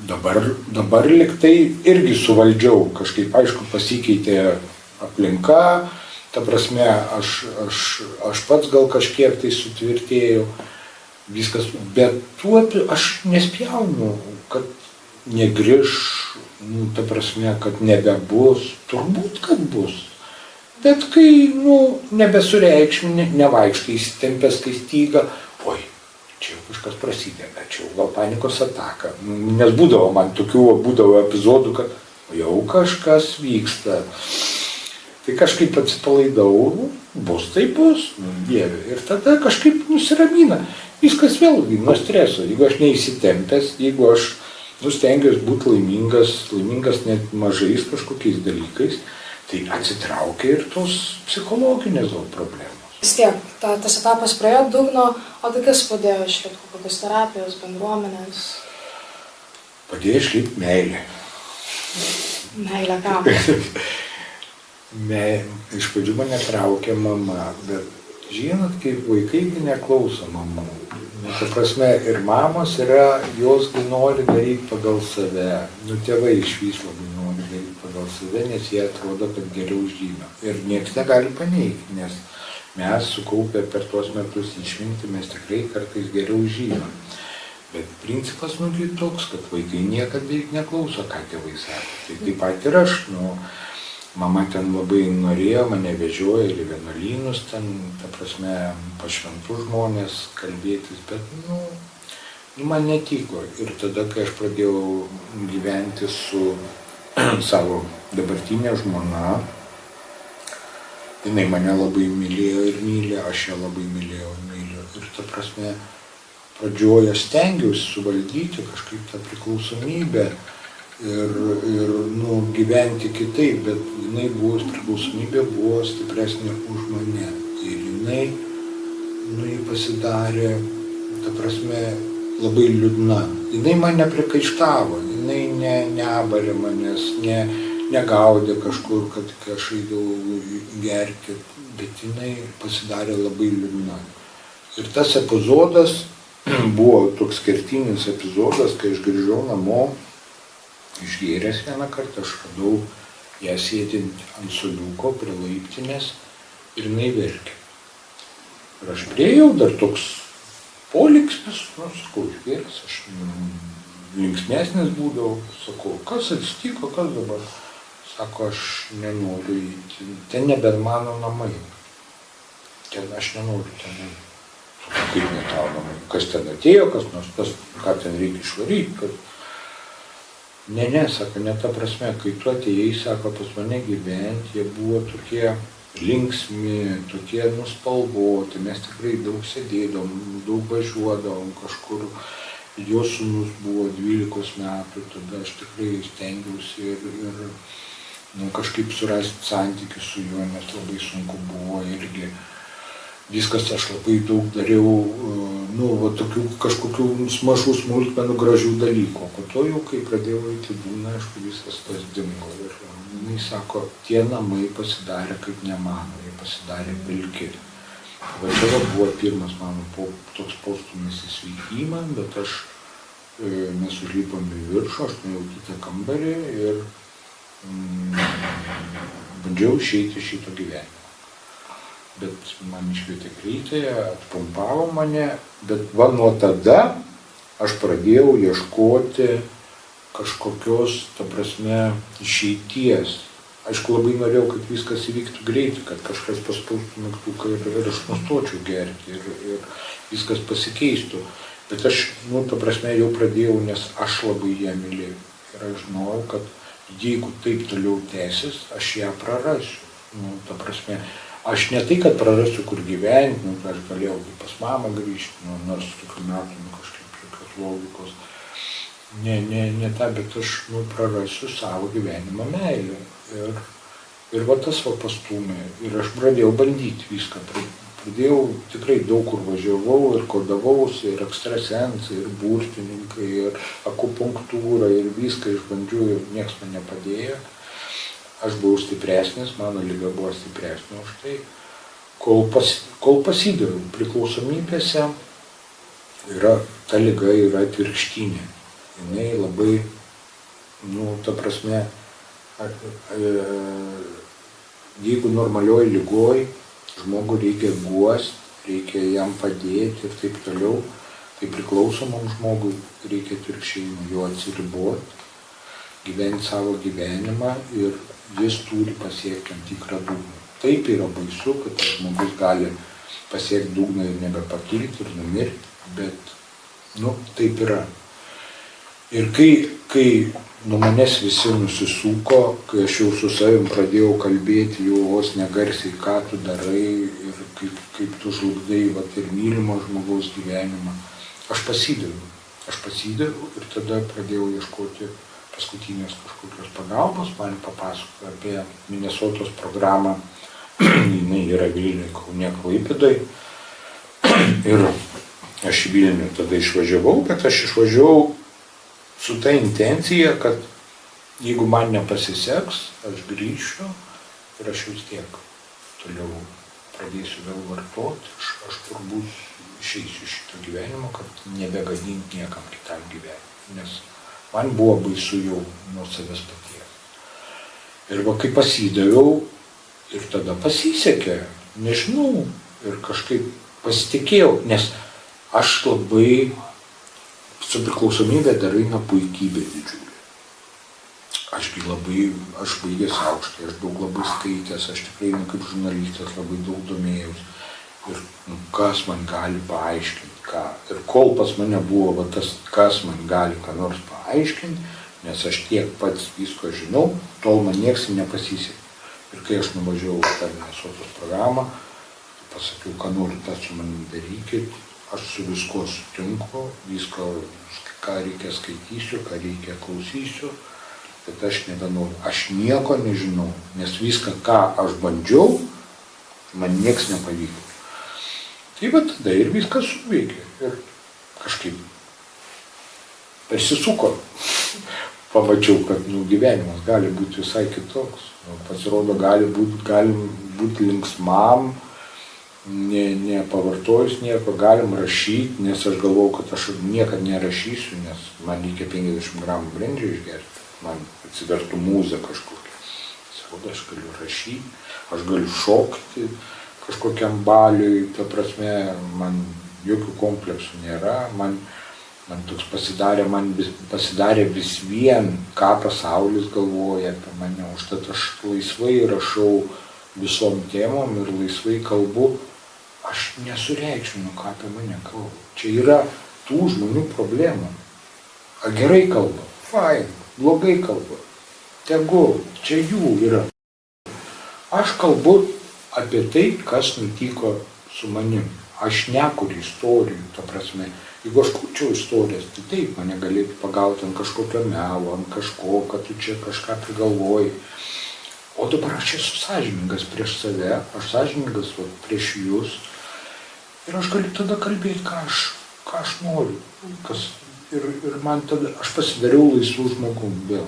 dabar liktai irgi suvaldžiau. Kažkaip, aišku, pasikeitė aplinka, ta prasme, aš pats gal kažkiek tai sutvirtėjau, viskas, bet tuo aš nespjaunu, kad negrįž, ta prasme, kad nebebus, turbūt, kad bus. Bet kai, nebesureikšmini, nevaikštai įsitempęs, kai styga, oi, čia jau kažkas prasideda, čia jau gal panikos ataka. Nes būdavo man tokių epizodų, kad jau kažkas vyksta. Tai kažkaip atsipalaidau, bus tai bus, Dieve. Ir tada kažkaip nusiramina. Viskas vėlgi nuo streso. Jeigu aš neįsitempęs, jeigu aš stengiuosi būti laimingas net mažais kažkokiais dalykais, tai atsitraukia ir tos psichologinės problemos. Vis tiek, tas etapas praėjo dugno, o tai kas padėjo išlipti, kokios terapijos, bendruomenės? Padėjo išlipti meilė. Meilė kam? Iš pradžių mane traukė mama, bet žinot, kaip vaikai neklauso mamų. Ta prasme, ir mamos yra, jos nori daryti pagal save. Tėvai išvis labai nori daryti pagal save, nes jie atrodo, kad geriau žino. Ir niekas negali paneigti, nes mes sukaupę per tuos metus išmintį, mes tikrai kartais geriau žinom. Bet principas toks, kad vaikai niekada beveik neklauso, ką tėvai sako. Tai taip pat ir aš, mama ten labai norėjo, mane vežioja ir į vienuolynus ten, ta prasme, pašventų žmonės kalbėtis, bet man netiko. Ir tada, kai aš pradėjau gyventi su savo dabartinė žmona, jinai mane labai mylėjo ir myli, aš ją labai mylėjau ir myliu. Ir ta prasme, pradžioje stengiausi suvaldyti kažkaip tą priklausomybę ir gyventi kitaip, bet priklausomybė buvo stipresnė už mane. Ir jinai pasidarė, ta prasme, labai liūdna. Jinai man neprikaištavo, jinai neabarė manęs, negaudė kažkur, kad aš eidavau gerti, bet jinai pasidarė labai liūdna. Ir tas epizodas buvo toks kertinis epizodas, kai aš grįžau namo, išgėręs vieną kartą, aš radau ją sėdint ant suoliuko prie laiptinės ir jinai verkė. Ir aš priėjau, dar toks poliksnis, sakau, išgėręs, aš linksmesnis būdavau, sakau, kas atsitiko, kas dabar? Sako, aš nenoriu įti, ten nebe mano namai, ten aš nenoriu ten įti. Kaip ne tavo namai, kas ten atėjo, kas nors, ką ten reikia išvaryti. Ne, sako, ne ta prasme, kai tu atėjai, sako, pas mane gyventi, jie buvo tokie linksmi, tokie nuspalvoti, mes tikrai daug sėdėdom, daug važiuodavom kažkur, jo sūnus buvo 12 metų, tada aš tikrai stengiausi ir kažkaip surasti santykių su juo, nes labai sunku buvo irgi. Viskas aš labai daug dariau, tokių kažkokių mažų smulkmenų gražių dalykų. Po to jau, kai pradėjau eiti būna, aišku, visas tas dingo. Ir jinai sako, tie namai pasidarė kaip ne mano, jie pasidarė pilki. Va čia buvo pirmas mano toks postūmis į sveikimą, bet mes užlipom į viršų, aš nuėjau kitą kambarį ir bandžiau išeiti iš šito gyvenimo. Bet man iškvietė greitąją, atpumpavo mane, bet nuo tada aš pradėjau ieškoti kažkokios, ta prasme, išeities. Aišku, labai norėjau, kad viskas įvyktų greitai, kad kažkas paspaustų mygtuką ir aš nustočiau gerti ir viskas pasikeistų. Bet aš, ta prasme, jau pradėjau, nes aš labai ją mylėjau. Ir aš žinojau, kad jeigu taip toliau tęsis, aš ją prarasiu. Ta prasme, aš ne tai, kad prarasiu kur gyventi, aš galėjau pas mamą grįžti, nors tokių metų kažkaip jokios logikos. Ne tą, bet aš prarasiu savo gyvenimo meilę. Ir tas pastūmė. Ir aš pradėjau bandyti viską. Pradėjau tikrai daug kur važiavau ir kodavausi, ir ekstrasensai, ir burtininkai, ir akupunktūra, ir viską išbandžiau ir niekas man nepadėjo. Aš buvau stipresnis, mano liga buvo stipresnė už tai, kol pasidaviau. Priklausomybėse ta liga yra atvirkštinė. Jinai labai, ta prasme, jeigu normalioj ligoj žmogų reikia guosti, reikia jam padėti ir taip toliau, tai priklausomam žmogui reikia atvirkščiai nuo jo atsiriboti, gyventi savo gyvenimą ir jis turi pasiekti tam tikrą dugną. Taip yra baisu, kad žmogus gali pasiekti dugną ir nebepakilti ir numirti, bet, taip yra. Ir kai nuo manęs visi nusisuko, kai aš jau su savim pradėjau kalbėti jau vos negarsiai, ką tu darai ir kaip tu žlugdai ir mylimo žmogaus gyvenimą, aš pasidaviau ir tada pradėjau ieškoti paskutinės kažkokios pagalbos, man papasakojo apie Minesotos programą, jinai yra Vilniuje, Kaune, Klaipėdoje. Ir aš į Vilnių tada išvažiavau, bet aš išvažiavau su ta intencija, kad jeigu man nepasiseks, aš grįšiu ir aš vis tiek toliau pradėsiu vėl vartoti, aš turbūt išeisiu iš šito gyvenimo, kad nebegadinti niekam kitam gyvenimui, nes man buvo baisu jau nuo savęs paties. Ir kai pasidaviau, ir tada pasisekė, nežinau, ir kažkaip pasitikėjau, nes aš labai su priklausomybė dar eina puikybė didžiulė. Aš baigęs aukštą, aš daug labai skaitęs, aš tikrai kaip žurnalistas labai daug domėjausi. Ir kas man gali paaiškinti, ką. Ir kol pas mane buvo tas, kas man gali ką nors paaiškinti, nes aš tiek pats visko žinau, tol man nieks nepasisekė. Ir kai aš nuvažiavau tą Minnesotos programą, pasakiau, ką norite su manim darykit, aš su visko sutinku, viską, ką reikia skaitysiu, ką reikia klausysiu, bet aš nebenoriu. Aš nieko nežinau, nes viską, ką aš bandžiau, man nieks nepavyko. Tai va tada ir viskas suveikė. Ir kažkaip persisuko. Pamačiau, kad gyvenimas gali būti visai kitoks. Pasirodo, gali būti linksmam, nepavartojus nieko, galim rašyti, nes aš galvau, kad aš niekad nerašysiu, nes man reikia 50 gramų brendžio išgerti, man atsivertų mūza kažkokia. Pasirodo, aš galiu rašyti, aš galiu šokti kažkokiam baliui, ta prasme, man jokių kompleksų nėra, man toks pasidarė vis vien, ką pasaulis galvoja apie mane, užtat aš laisvai rašau visom temom ir laisvai kalbu, aš nesureikšminu, ką apie mane kalba. Čia yra tų žmonių problema. Gerai kalba, fine, blogai kalba, tegul, čia jų yra. Aš kalbu apie tai, kas nutiko su manim. Aš nekuriu istorijų, ta prasme. Jeigu aš kurčiau istorijas, tai taip, mane galėtų pagauti ant kažkokio melo, ant kažko, kad tu čia kažką prigalvoji. O dabar aš esu sąžiningas prieš save, aš sąžiningas prieš jūs. Ir aš galiu tada kalbėti, ką aš noriu. Ir man tada, aš pasidariau laisvų žmogum vėl.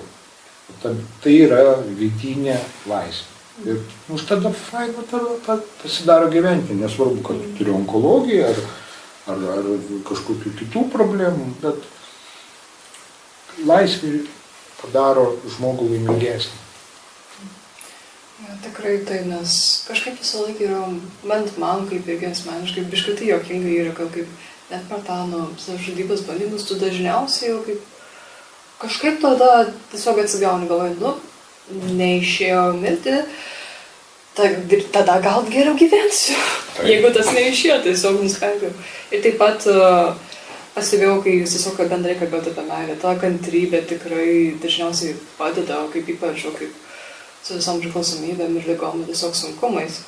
Tai yra vidinė laisvė. Ir tada faina pasidaro gyventi, nesvarbu, kad turi onkologiją ar kažkokių kitų problemų, bet laisvė padaro žmogų laimingesnį. Ja, tikrai tai, nes kažkaip visą laiką yra, bent man kaip irgi asmeniškai, biškai tai juokingai yra, kad kaip net per tą savižudybės bandymus, tu dažniausiai jau kaip kažkaip tada tiesiog atsigauni galvoju, neišėjo mirti, tada gal geriau gyvensiu. Jeigu tas neišėjo, tai tiesiog nusprendžiau. Ir taip pat pastebėjau, kai jūs tiesiog bendrai kalbėjote apie meilę, ta kantrybė tikrai dažniausiai padeda, kaip ypač, kaip su visom priklausomybėm ir ligom, tiesiog sunkumais.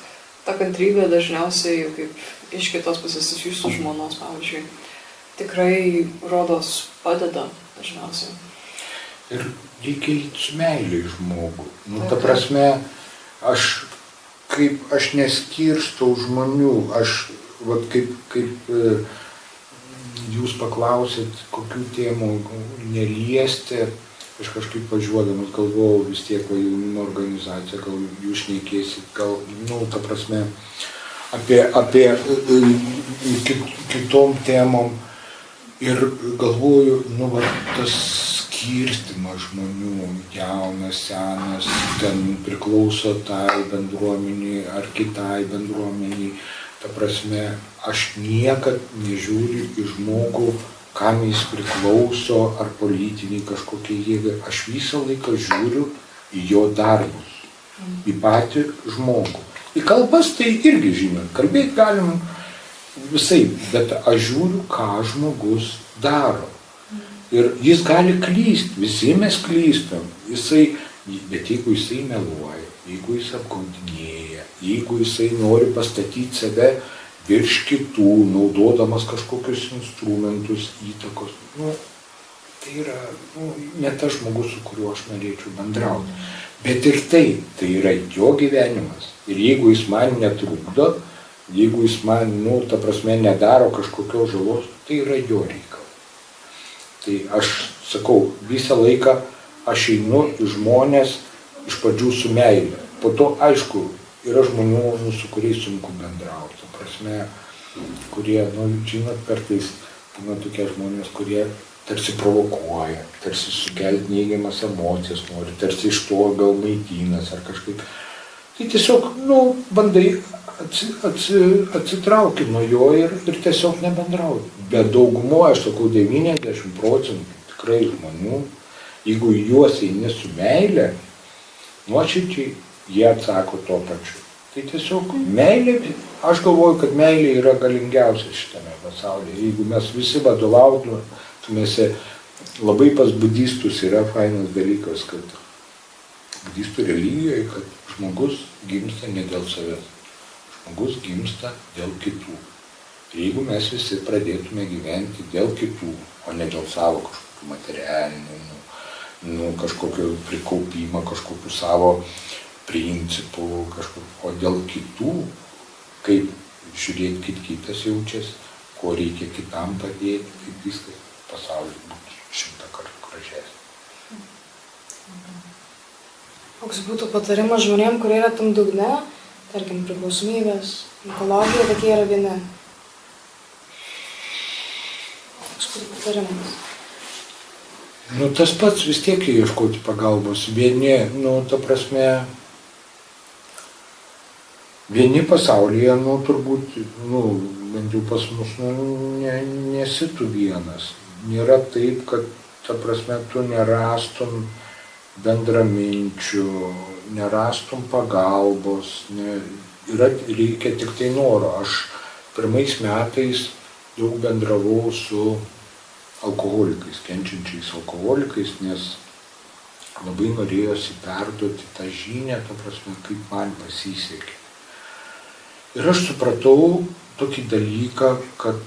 Ta kantrybė dažniausiai, kaip iš kitos pusės, iš jūsų žmonos, pavyzdžiui, tikrai rodos padeda dažniausiai. Ir reikia su meilė žmogų. Ta prasme, aš neskirstau žmonių, kaip jūs paklausėt, kokių temų neliesti, aš kažkaip važiuodamas galvojau vis tiek jaunimo organizacija, gal jūs šnekėsit, gal, ta prasme, apie kitom temom ir galvoju, tas skirstymas žmonių, jaunas, senas, ten priklauso tai bendruomeniai ar kitai bendruomeniai. Ta prasme, aš niekad nežiūriu į žmogų, kam jis priklauso, ar politiniai kažkokie jėgai. Aš visą laiką žiūriu į jo darbus, į patį žmogų. Į kalbas tai irgi žinot, kalbėti galim visai, bet aš žiūriu, ką žmogus daro. Ir jis gali klysti, visi mes klystam, bet jeigu jisai meluoja, jeigu jis apgaudinėja, jeigu jisai nori pastatyti save virš kitų, naudodamas kažkokius instrumentus, įtakos, tai yra ne tas žmogus, su kuriuo aš norėčiau bendrauti. Bet ir tai yra jo gyvenimas. Ir jeigu jis man netrukdo, jeigu jis man, ta prasme, nedaro kažkokios žalos, tai yra jo reikalas. Tai aš sakau, visą laiką aš einu į žmonės iš pradžių su meile. Po to, aišku, yra žmonių, su kuriais sunku bendrauti. Ta prasme, kurie, žinot, kartais būna tokie žmonės, kurie tarsi provokuoja, tarsi sukelti neigiamas emocijas nori, tarsi iš to gal maitinas ar kažkaip. Tai tiesiog, bandai atsitrauki nuo jo ir tiesiog nebendrauji. Bet daugumoje, aš sakau, 90% tikrai žmonių, jeigu juos eini su meilė, nuoširdžiai jie atsako tuo pačiu. Tai tiesiog meilė, aš galvoju, kad meilė yra galingiausia šitame pasaulyje. Jeigu mes visi vadovautumėse, labai pas budistus yra fainas dalykas, kad budistų religijoje, kad žmogus gimsta ne dėl savęs. Žmogus gimsta dėl kitų. Ir jeigu mes visi pradėtume gyventi dėl kitų, o ne dėl savo kažkokių materialinių, kažkokio prikaupimo, kažkokių savo principų, o dėl kitų, kaip žiūrėti, kaip kitas jaučiasi, ko reikia kitam padėti, kaip viskas pasaulis būtų 100 kartų gražesnis. Koks būtų patarimas žmonėm, kurie yra tam dugne, tarkim, priklausomybės, onkologija, bet jie yra vieni? Koks būtų patarimas? Tas pats vis tiek ieškoti pagalbos. Vieni, ta prasme, vieni pasaulyje, turbūt, bent jau pas mus, nesi tu vienas. Nėra taip, kad, ta prasme, tu nerastum bendraminčių, nerastum pagalbos, reikia tik tai noro. Aš pirmais metais daug bendravau su alkoholikais, kenčiančiais alkoholikais, nes labai norėjosi perduoti tą žinią, ta prasme, kaip man pasisekė. Ir aš supratau tokį dalyką, kad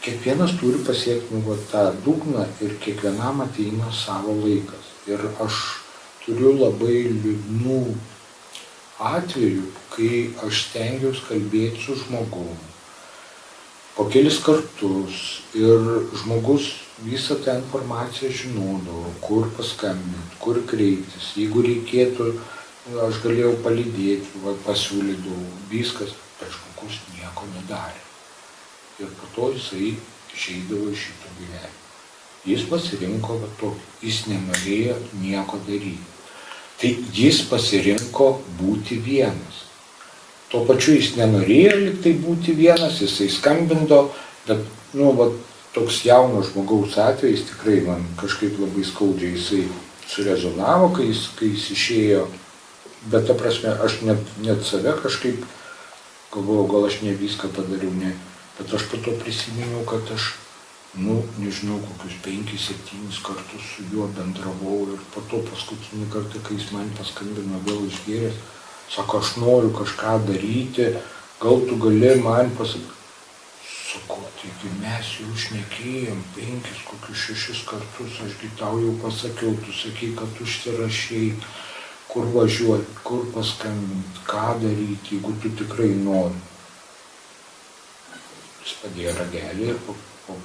kiekvienas turi pasiekti tą dugną ir kiekvienam ateina savo laikas. Ir aš turiu labai liūdnų atvejų, kai aš stengiausi kalbėti su žmogum po kelis kartus ir žmogus visą tą informaciją žinodavo, kur paskambinti, kur kreiptis. Jeigu reikėtų, aš galėjau palydėti, pasiūlydavau, viskas, bet žmogus nieko nedarė. Ir po to jisai išeidavo iš šito gyvenimo. Jis pasirinko tokį, jis nenorėjo nieko daryti. Tai jis pasirinko būti vienas. Tuo pačiu jis nenorėjo liktai būti vienas, jisai skambindavo, bet, toks jauno žmogaus atvejis tikrai man kažkaip labai skaudžiai jisai surezonavo, kai jis išėjo. Bet, ta prasme, aš net save kažkaip galvojau, gal aš ne viską padariau, bet aš po to prisiminiau, kad aš nežinau, kokius 5-7 kartus su juo bendravau ir po to paskutinį kartą, kai jis man paskambino vėl išgėręs, sako, aš noriu kažką daryti, gal tu gali man pasakyti. Sako, taigi mes jau šnekėjom 5-6 kartus, ašgi tau jau pasakiau, tu sakai, kad užsirašei, kur važiuoti, kur paskambinti, ką daryti, jeigu tu tikrai nori. Jis padėjo ragelį ir po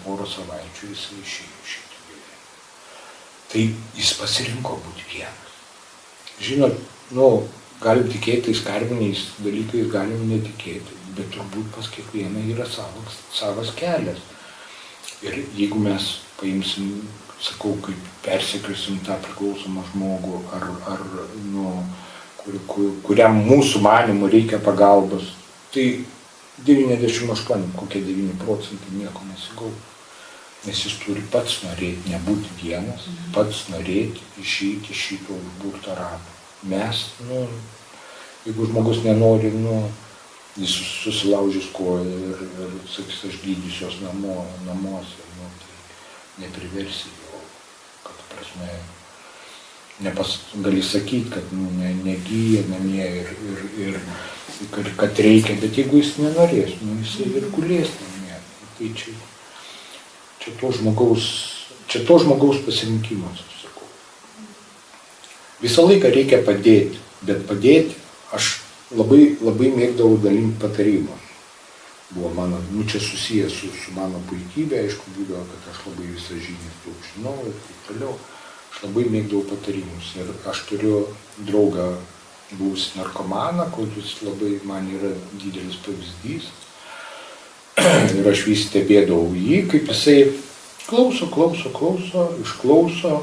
porą savaičių jis išėjo šitą gyvenimą. Tai jis pasirinko būti vienas. Žinot, galim tikėtis karminiais dalykais, galim netikėti, bet turbūt pas kiekvieną yra savas kelias. Ir jeigu mes paimsim, sakau, kaip persekiosim tą priklausomą žmogų, kuriam mūsų manymu reikia pagalbos, tai 98, kokie 9% nieko nesigaus. Nes jis turi pats norėti nebūti vienas, pats norėti išeiti šito užburtą ratą. Mes, jeigu žmogus nenori, jis susilaužys koją ir sakys, aš gydysiuos namuose, tai nepriversi jo, kad prasme, gali sakyti, kad negyja namie ir kad reikia, bet jeigu jis nenorės, jisai ir gulės namie. Tai čia to žmogaus pasirinkimas, aš sakau. Visą laiką reikia padėti, bet padėti aš labai mėgdavau dalinti patarimus. Buvo mano, čia susijęs su mano puikybė, aišku, būdavo, kad aš labai visą žinią daug žinau ir taip toliau. Aš labai mėgdavau patarimus ir aš turiu draugą buvusį narkomaną, kuris labai man yra didelis pavyzdys. Ir aš vis stebėdavau jį, kaip jisai klauso, išklauso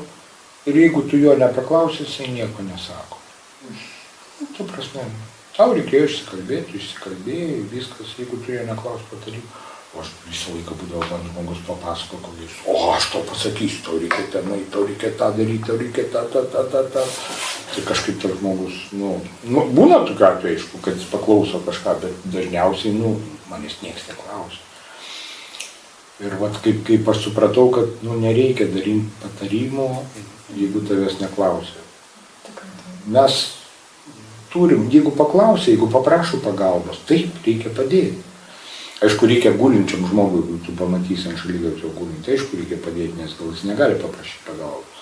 ir jeigu tu jo nepaklausi, jisai nieko nesako. Ta prasme, Tau reikėjo išsikalbėjai, viskas, jeigu tu jo neklaus patarimų. O aš visą laiką būdavo, man žmogus papasako, kokiais, o aš tau pasakysiu, tau reikia tenai, tau reikia tą daryti, tau reikia tą. Tai kažkaip tas žmogus, būna tokiu atveju, aišku, kad jis paklauso kažką, bet dažniausiai, manęs nieks neklauso. Ir vat kaip aš supratau, kad, nereikia daryti patarimų, jeigu tavęs neklausia. Mes turim, jeigu paklausia, jeigu paprašo pagalbos, taip, reikia padėti. Aišku, reikia gulinčiam žmogui, jeigu tu pamatysi ant šaligatvio gulinti, aišku, reikia padėti, nes gal jis negali paprašyti pagalbos.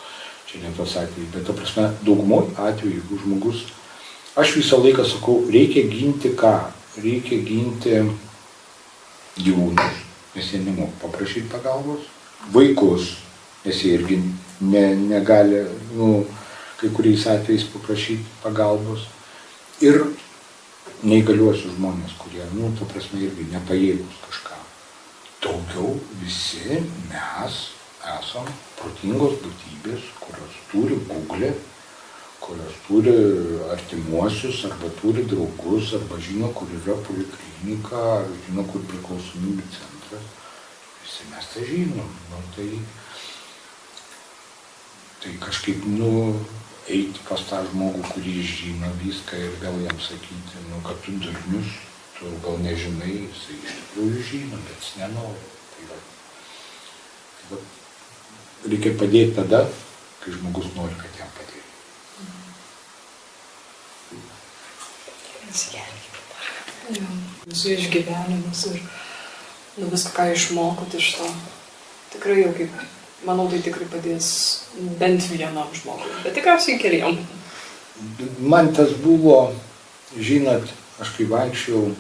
Čia ne tos atvejai, bet ta prasme, daugumoj atveju, jeigu žmogus, aš visą laiką sakau, reikia ginti ką? Reikia ginti gyvūnus, nes jie nemoka paprašyti pagalbos, vaikus, nes jie irgi negali, kai kuriais atvejais paprašyti pagalbos, ir neįgaliuosius žmonės, kurie, ta prasme, irgi nepajėgus kažką. Daugiau visi mes esam protingos būtybės, kurios turi Google, kurios turi artimuosius, arba turi draugus, arba žino, kur yra poliklinika, žino, kur priklausomybių centras. Visi mes tai žinom. Tai kažkaip, eiti pas tą žmogų, kurį žino viską ir vėl jam sakyti, kad tu durnius, tu gal nežinai, jisai iš tikrųjų žino, bet jis nenori. Tai reikia padėti tada, kai žmogus nori, kad jam padėti. Jūsų išgyvenimus ir viską, ką išmokot iš to. Tikrai jau kaip, manau, tai tikrai padės bent vienam žmogui, bet tikriausiai keliem. Man tas buvo, žinot, aš kai vaikščiau,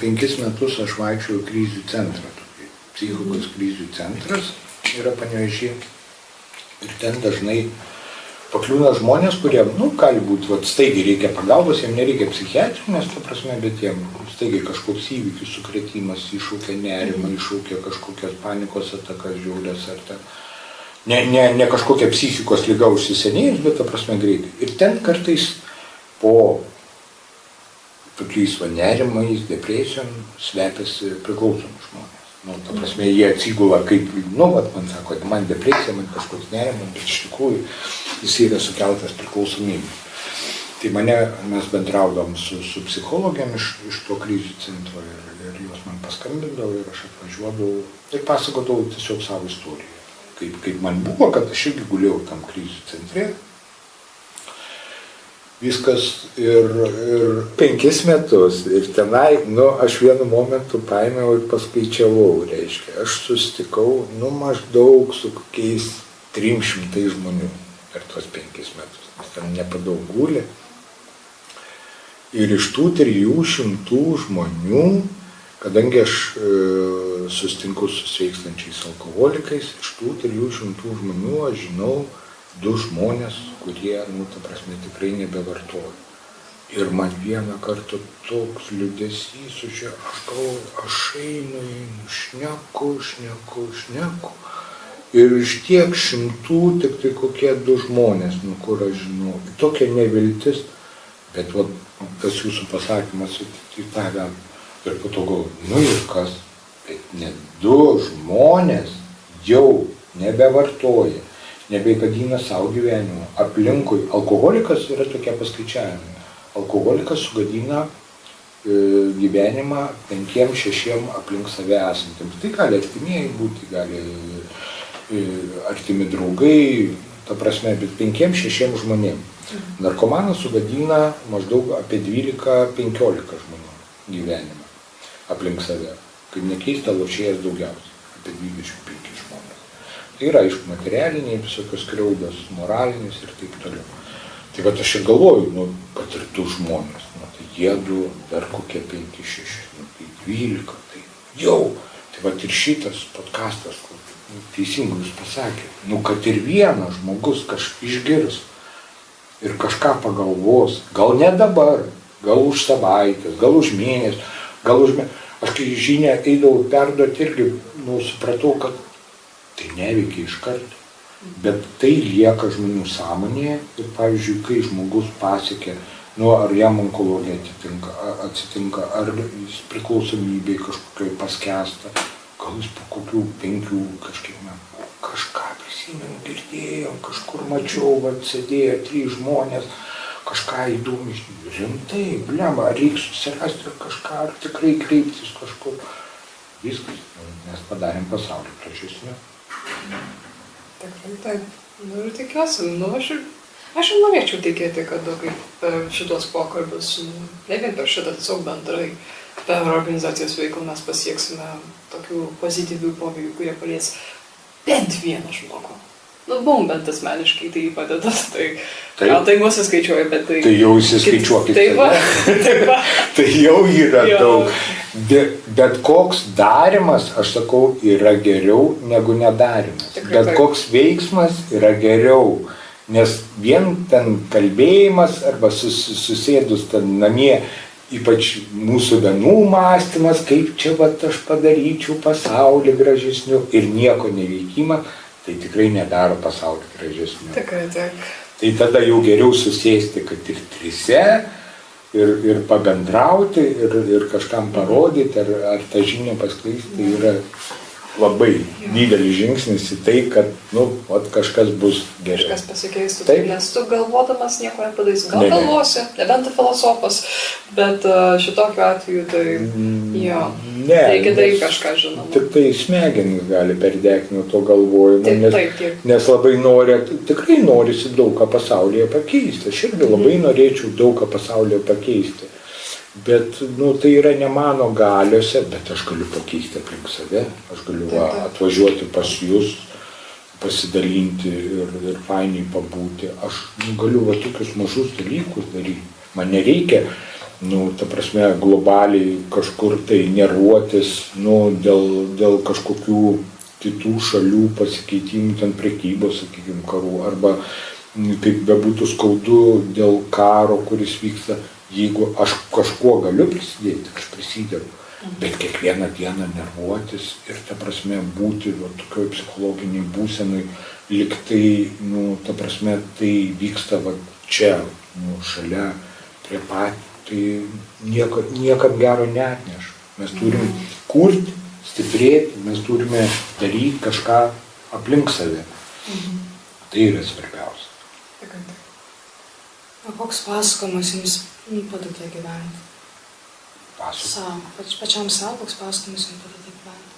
5 metus aš vaikščiau krizių centrą, psichikos krizių centras yra Panevėžyje. Ir ten dažnai pakliūna žmonės, kurie, gali būti, staigiai reikia pagalbos, jiems nereikia psichiatrinės, ta prasme, bet jiems staigiai kažkoks įvykis, sukrėtimas, iššaukia nerimą, iššaukia kažkokias panikos atakas žiaurias ar ten. Ne kažkokia psichikos liga užsisenėjus, bet ta prasme greitai. Ir ten kartais po tokiais nerimais, depresijom slepiasi priklausomi žmonės. Ta prasme, jie atsigula kaip, man sako, man depresija, man kažkoks nerimas, bet iš tikrųjų jis yra sukeltas priklausomybė. Tai mes bendraudom su psichologėm iš to krizių centro ir jos man paskambindavo ir aš atvažiuodavau ir pasakodavau tiesiog savo istoriją. Kaip man buvo, kad aš irgi gulėjau tam krizių centre. Viskas ir 5 metus ir tenai, aš vienu momentu paėmiau ir paskaičiavau, reiškia, aš susitikau, maždaug su kokiais 300 žmonių per tuos 5 metus, nes ten nepadaug gulė. Ir iš tų 300 žmonių, kadangi aš susitinku su sveikstančiais alkoholikais, iš tų 300 žmonių aš žinau 2 žmonės, kurie, ta prasme, tikrai nebevartoja. Ir man vieną kartą toks liūdesys, aš galvoju, aš einu, šneku. Ir iš tiek 100, tik tai kokie 2 žmonės, kur aš žinau. Tokia neviltis, bet tas jūsų pasakymas į tave. Ir po to galvoju, ir kas? Bet net 2 žmonės jau nebevartoja. Nebegadina savo gyvenimo. Aplinkui alkoholikas yra tokie paskaičiavimai. Alkoholikas sugadina gyvenimą 5-6 aplink save esantiems. Tai gali artimieji būti, gali artimi draugai, ta prasme, bet 5-6 žmonėms. Narkomanas sugadina maždaug apie 12-15 žmonių gyvenimą aplink save. Kaip nekeista, lošėjas daugiausiai, apie 25 žmonės. Tai yra, aišku, materialiniai, visokios skriaudos, moralinis ir taip toliau. Tai aš ir galvoju, kad ir 2 žmonės, tai jie 2, dar kokie 5-6, tai 12, tai jau. Tai ir šitas podcastas, kur teisingai jūs pasakėte, kad ir vienas žmogus išgirs ir kažką pagalvos, gal ne dabar, gal už savaitės, gal už mėnesį, Aš kai žinią eidavau perduoti irgi, supratau, kad tai neveikia iš karto, bet tai lieka žmonių sąmonėje ir, pavyzdžiui, kai žmogus pasiekia nu, ar jam onkologija atsitinka, ar jis priklausomybei kažkokiai paskęsta, gal jis po kokių 5 kažkiek metų kažką prisimenu, girdėjau, kažkur mačiau, sėdėjo 3 žmonės, kažką įdomu, rimtai, blemba, ar reikia susirasti kažką, ar tikrai kreiptis kažkur. Viskas, mes padarėm pasaulį gražesniu. Tikrai taip. Nu ir tikiuosi, aš ir norėčiau tikėti, kad kaip šitos pokalbius, ne vien per šitą, tiesiog bendrai per organizacijos veiklą mes pasieksime tokių pozityvių poveikių, kurie palies bent vieną žmogų. Nu, bent asmeniškai tai padeda, tai gal tai mūsų skaičiuoja, bet tai... Tai jau įsiskaičiuokit. Taip va. Tai jau yra daug. Bet koks darimas, aš sakau, yra geriau negu nedarimas. Tikrai, bet koks veiksmas yra geriau. Nes vien ten kalbėjimas arba susėdus ten namie, ypač mūsų vienų mąstymas, kaip čia vat aš padaryčiau pasaulį gražesniu ir nieko neveikimas, tai tikrai nedaro pasaulį gražesniu. Tikrai, taip. Tai tada jau geriau susėsti, kad ir 3 ir pabendrauti ir kažkam parodyti, ar tą žinią paskleisti, tai yra labai didelis žingsnis į tai, kad kažkas bus geriau. Kažkas pasikeistų, taip, nes tu galvodamas nieko nepadarysi. Gal galvosi, nebent tu filosofas, bet šitokiu atveju tai reikia daryti kažką, žinoma. Tik tai smegenys gali perdegti nuo to galvojimo, taip. Nes labai tikrai norisi daug ką pasaulyje pakeisti. Aš irgi labai norėčiau daug ką pasaulyje pakeisti. Bet tai yra ne mano galiuose, bet aš galiu pakeisti aplink save, aš galiu atvažiuoti pas jūs, pasidalinti ir fainiai pabūti. Aš galiu tokius mažus dalykus daryti. Man nereikia, ta prasme, globaliai kažkur tai nervuotis, dėl kažkokių kitų šalių pasikeitimų, ten prekybos, sakykime, karų, arba kaip bebūtų skaudu dėl karo, kuris vyksta. Jeigu aš kažkuo galiu prisidėti, aš prisidedu, bet kiekvieną dieną nervuotis ir, ta prasme, būti tokioj psichologiniai būsenai, lyg tai, ta prasme, tai vyksta čia, šalia, prie pat, tai niekam gero neatneš. Mes turim kurti, stiprėti, mes turime daryti kažką aplink save. Tai yra svarbiausia. O koks pasakojimas jums padeda gyventi? Pačiam savo, koks pasakojimas jums padeda gyventi?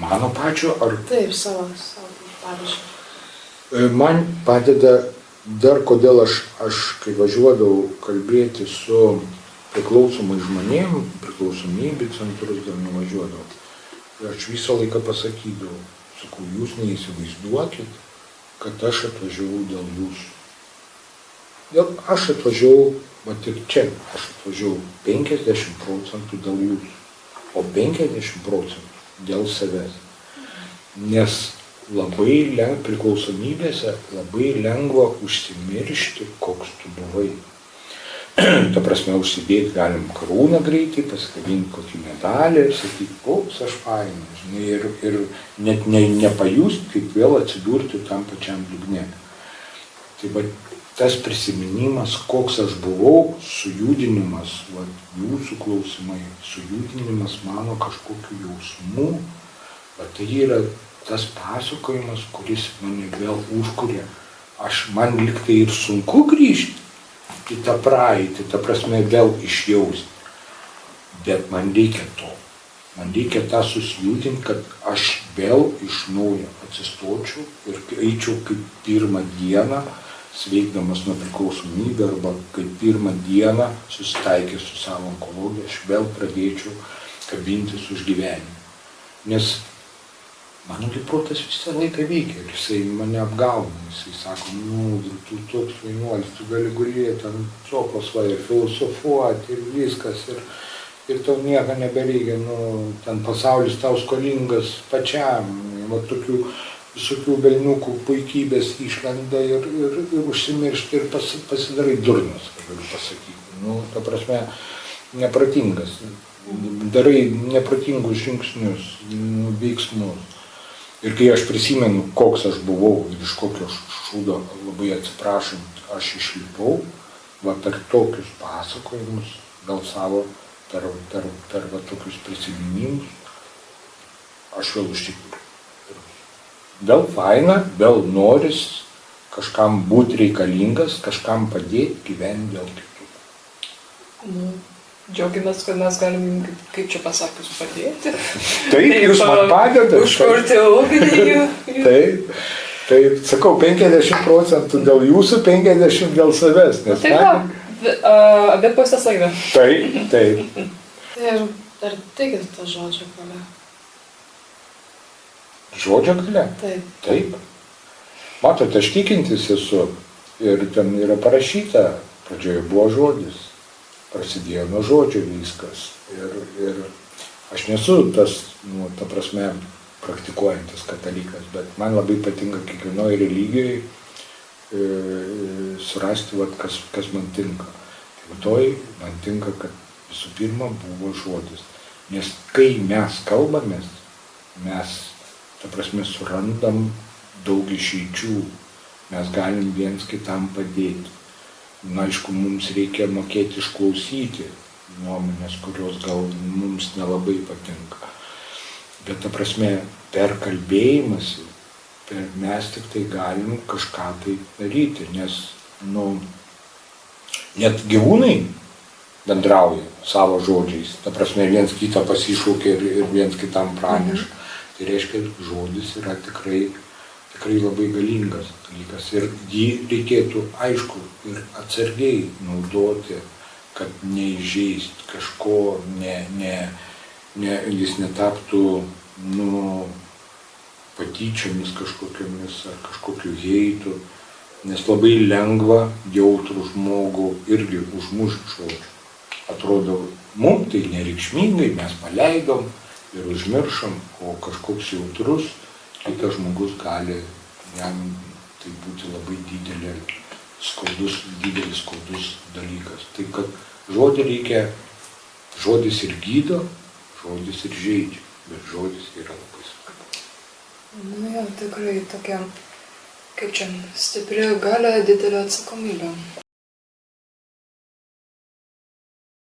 Mano pačio ar? Taip, savo pavyzdžiui. Man padeda dar kodėl aš kai važiuodavau kalbėti su priklausomais žmonėm, priklausomybių centrus dar nuvažiuodavau. Aš visą laiką pasakydavau, sakau, jūs neįsivaizduokit, kad aš atvažiavau dėl jūsų. Aš atvažiavau, ir čia, aš atvažiavau 50% dėl jūsų, o 50% dėl savęs. Nes labai priklausomybėse labai lengva užsimiršti, koks tu buvai. Ta prasme, užsidėti galim karūną greitai, pasikabinti kokį medalį ir sakyti, koks aš fainas, ir net nepajust, kaip vėl atsidurti tam pačiam dugne. Tai tas prisiminimas, koks aš buvau, sujudinimas, jūsų klausimai, sujudinimas mano kažkokių jausmų, tai yra tas pasakojimas, kuris mane vėl užkuria. Man liktai ir sunku grįžti į tą praeitį, ta prasme vėl išjausti, bet man reikia to. Man reikia tą susijudinti, kad aš vėl iš naujo atsistočiau ir eičiau kaip pirmą dieną, sveikdamas nuo priklausomybę, arba kaip pirmą dieną susitaikęs su savo onkologija, aš vėl pradėčiau kabintis už gyvenimą. Nes mano protas visą laiką veikia ir jisai mane apgauna. Jisai sako, tu toks jaunuolis, tu gali gulėti ant sofos ir filosofuoti ir viskas. Ir tau nieko nebereikia, ten pasaulis tau skolingas pačiam. Tokių visokių velniukų puikybės išlenda ir užsimiršti ir pasidarai durnas, galiu pasakyti. Ta prasme, nepratingas. Darai nepratingus žingsnius, veiksmus. Ir kai aš prisimenu, koks aš buvau ir iš kokio šūdo, labai atsiprašant, aš išlipau, va per tokius pasakojimus, gal savo, per va tokius prisiminimus, aš vėl užtikriu. Vėl faina, vėl noris kažkam būti reikalingas, kažkam padėti gyventi dėl kitų. Nu, džiaugiamės, kad mes galim jums, kaip čia pasakius, padėti. Taip, jūs man padedate. Užkurti ugnį. Taip, sakau, 50% dėl jūsų, 50% dėl savęs. Nes Taip, abi pusės laimė. Taip. Tai ar tikit tą žodžio galia? Žodžio galia? Taip. Matot, aš tikintis esu ir ten yra parašyta, pradžioje buvo žodis, prasidėjo nuo žodžio viskas. Ir aš nesu tas, ta prasme, praktikuojantis katalikas, bet man labai patinka kiekvienoje religijoje surasti, kas man tinka. Tai toj man tinka, kad visų pirma buvo žodis. Nes kai mes kalbamės, mes, ta prasme, surandam daug išeičių, mes galim viens kitam padėti. Na, aišku, mums reikia mokėti išklausyti nuomonės, kurios gal mums nelabai patinka. Bet, ta prasme, per kalbėjimąsi, mes tik tai galim kažką tai daryti, nes, net gyvūnai bendrauja savo žodžiais, ta prasme, viens kitą pasišaukia ir viens kitam praneša. Tai reiškia, žodis yra tikrai labai galingas dalykas ir jį reikėtų, aišku, ir atsargiai naudoti, kad neįžeist kažko, jis netaptų, patyčiomis kažkokiamis ar kažkokiu heitu, nes labai lengva jautrų žmogų irgi užmušti žodžiu. Atrodo, mums tai nereikšmingai, mes paleidom ir užmiršom, o kažkoks jautrus kitas žmogus gali, jam tai būti labai didelis skaudus dalykas. Tai kad žodį reikia, žodis ir gydo, žodis ir žeidžia, bet žodis yra labai svarbus. Nu jo, tikrai tokia, kaip čia, stipri galia, didelė atsakomybė.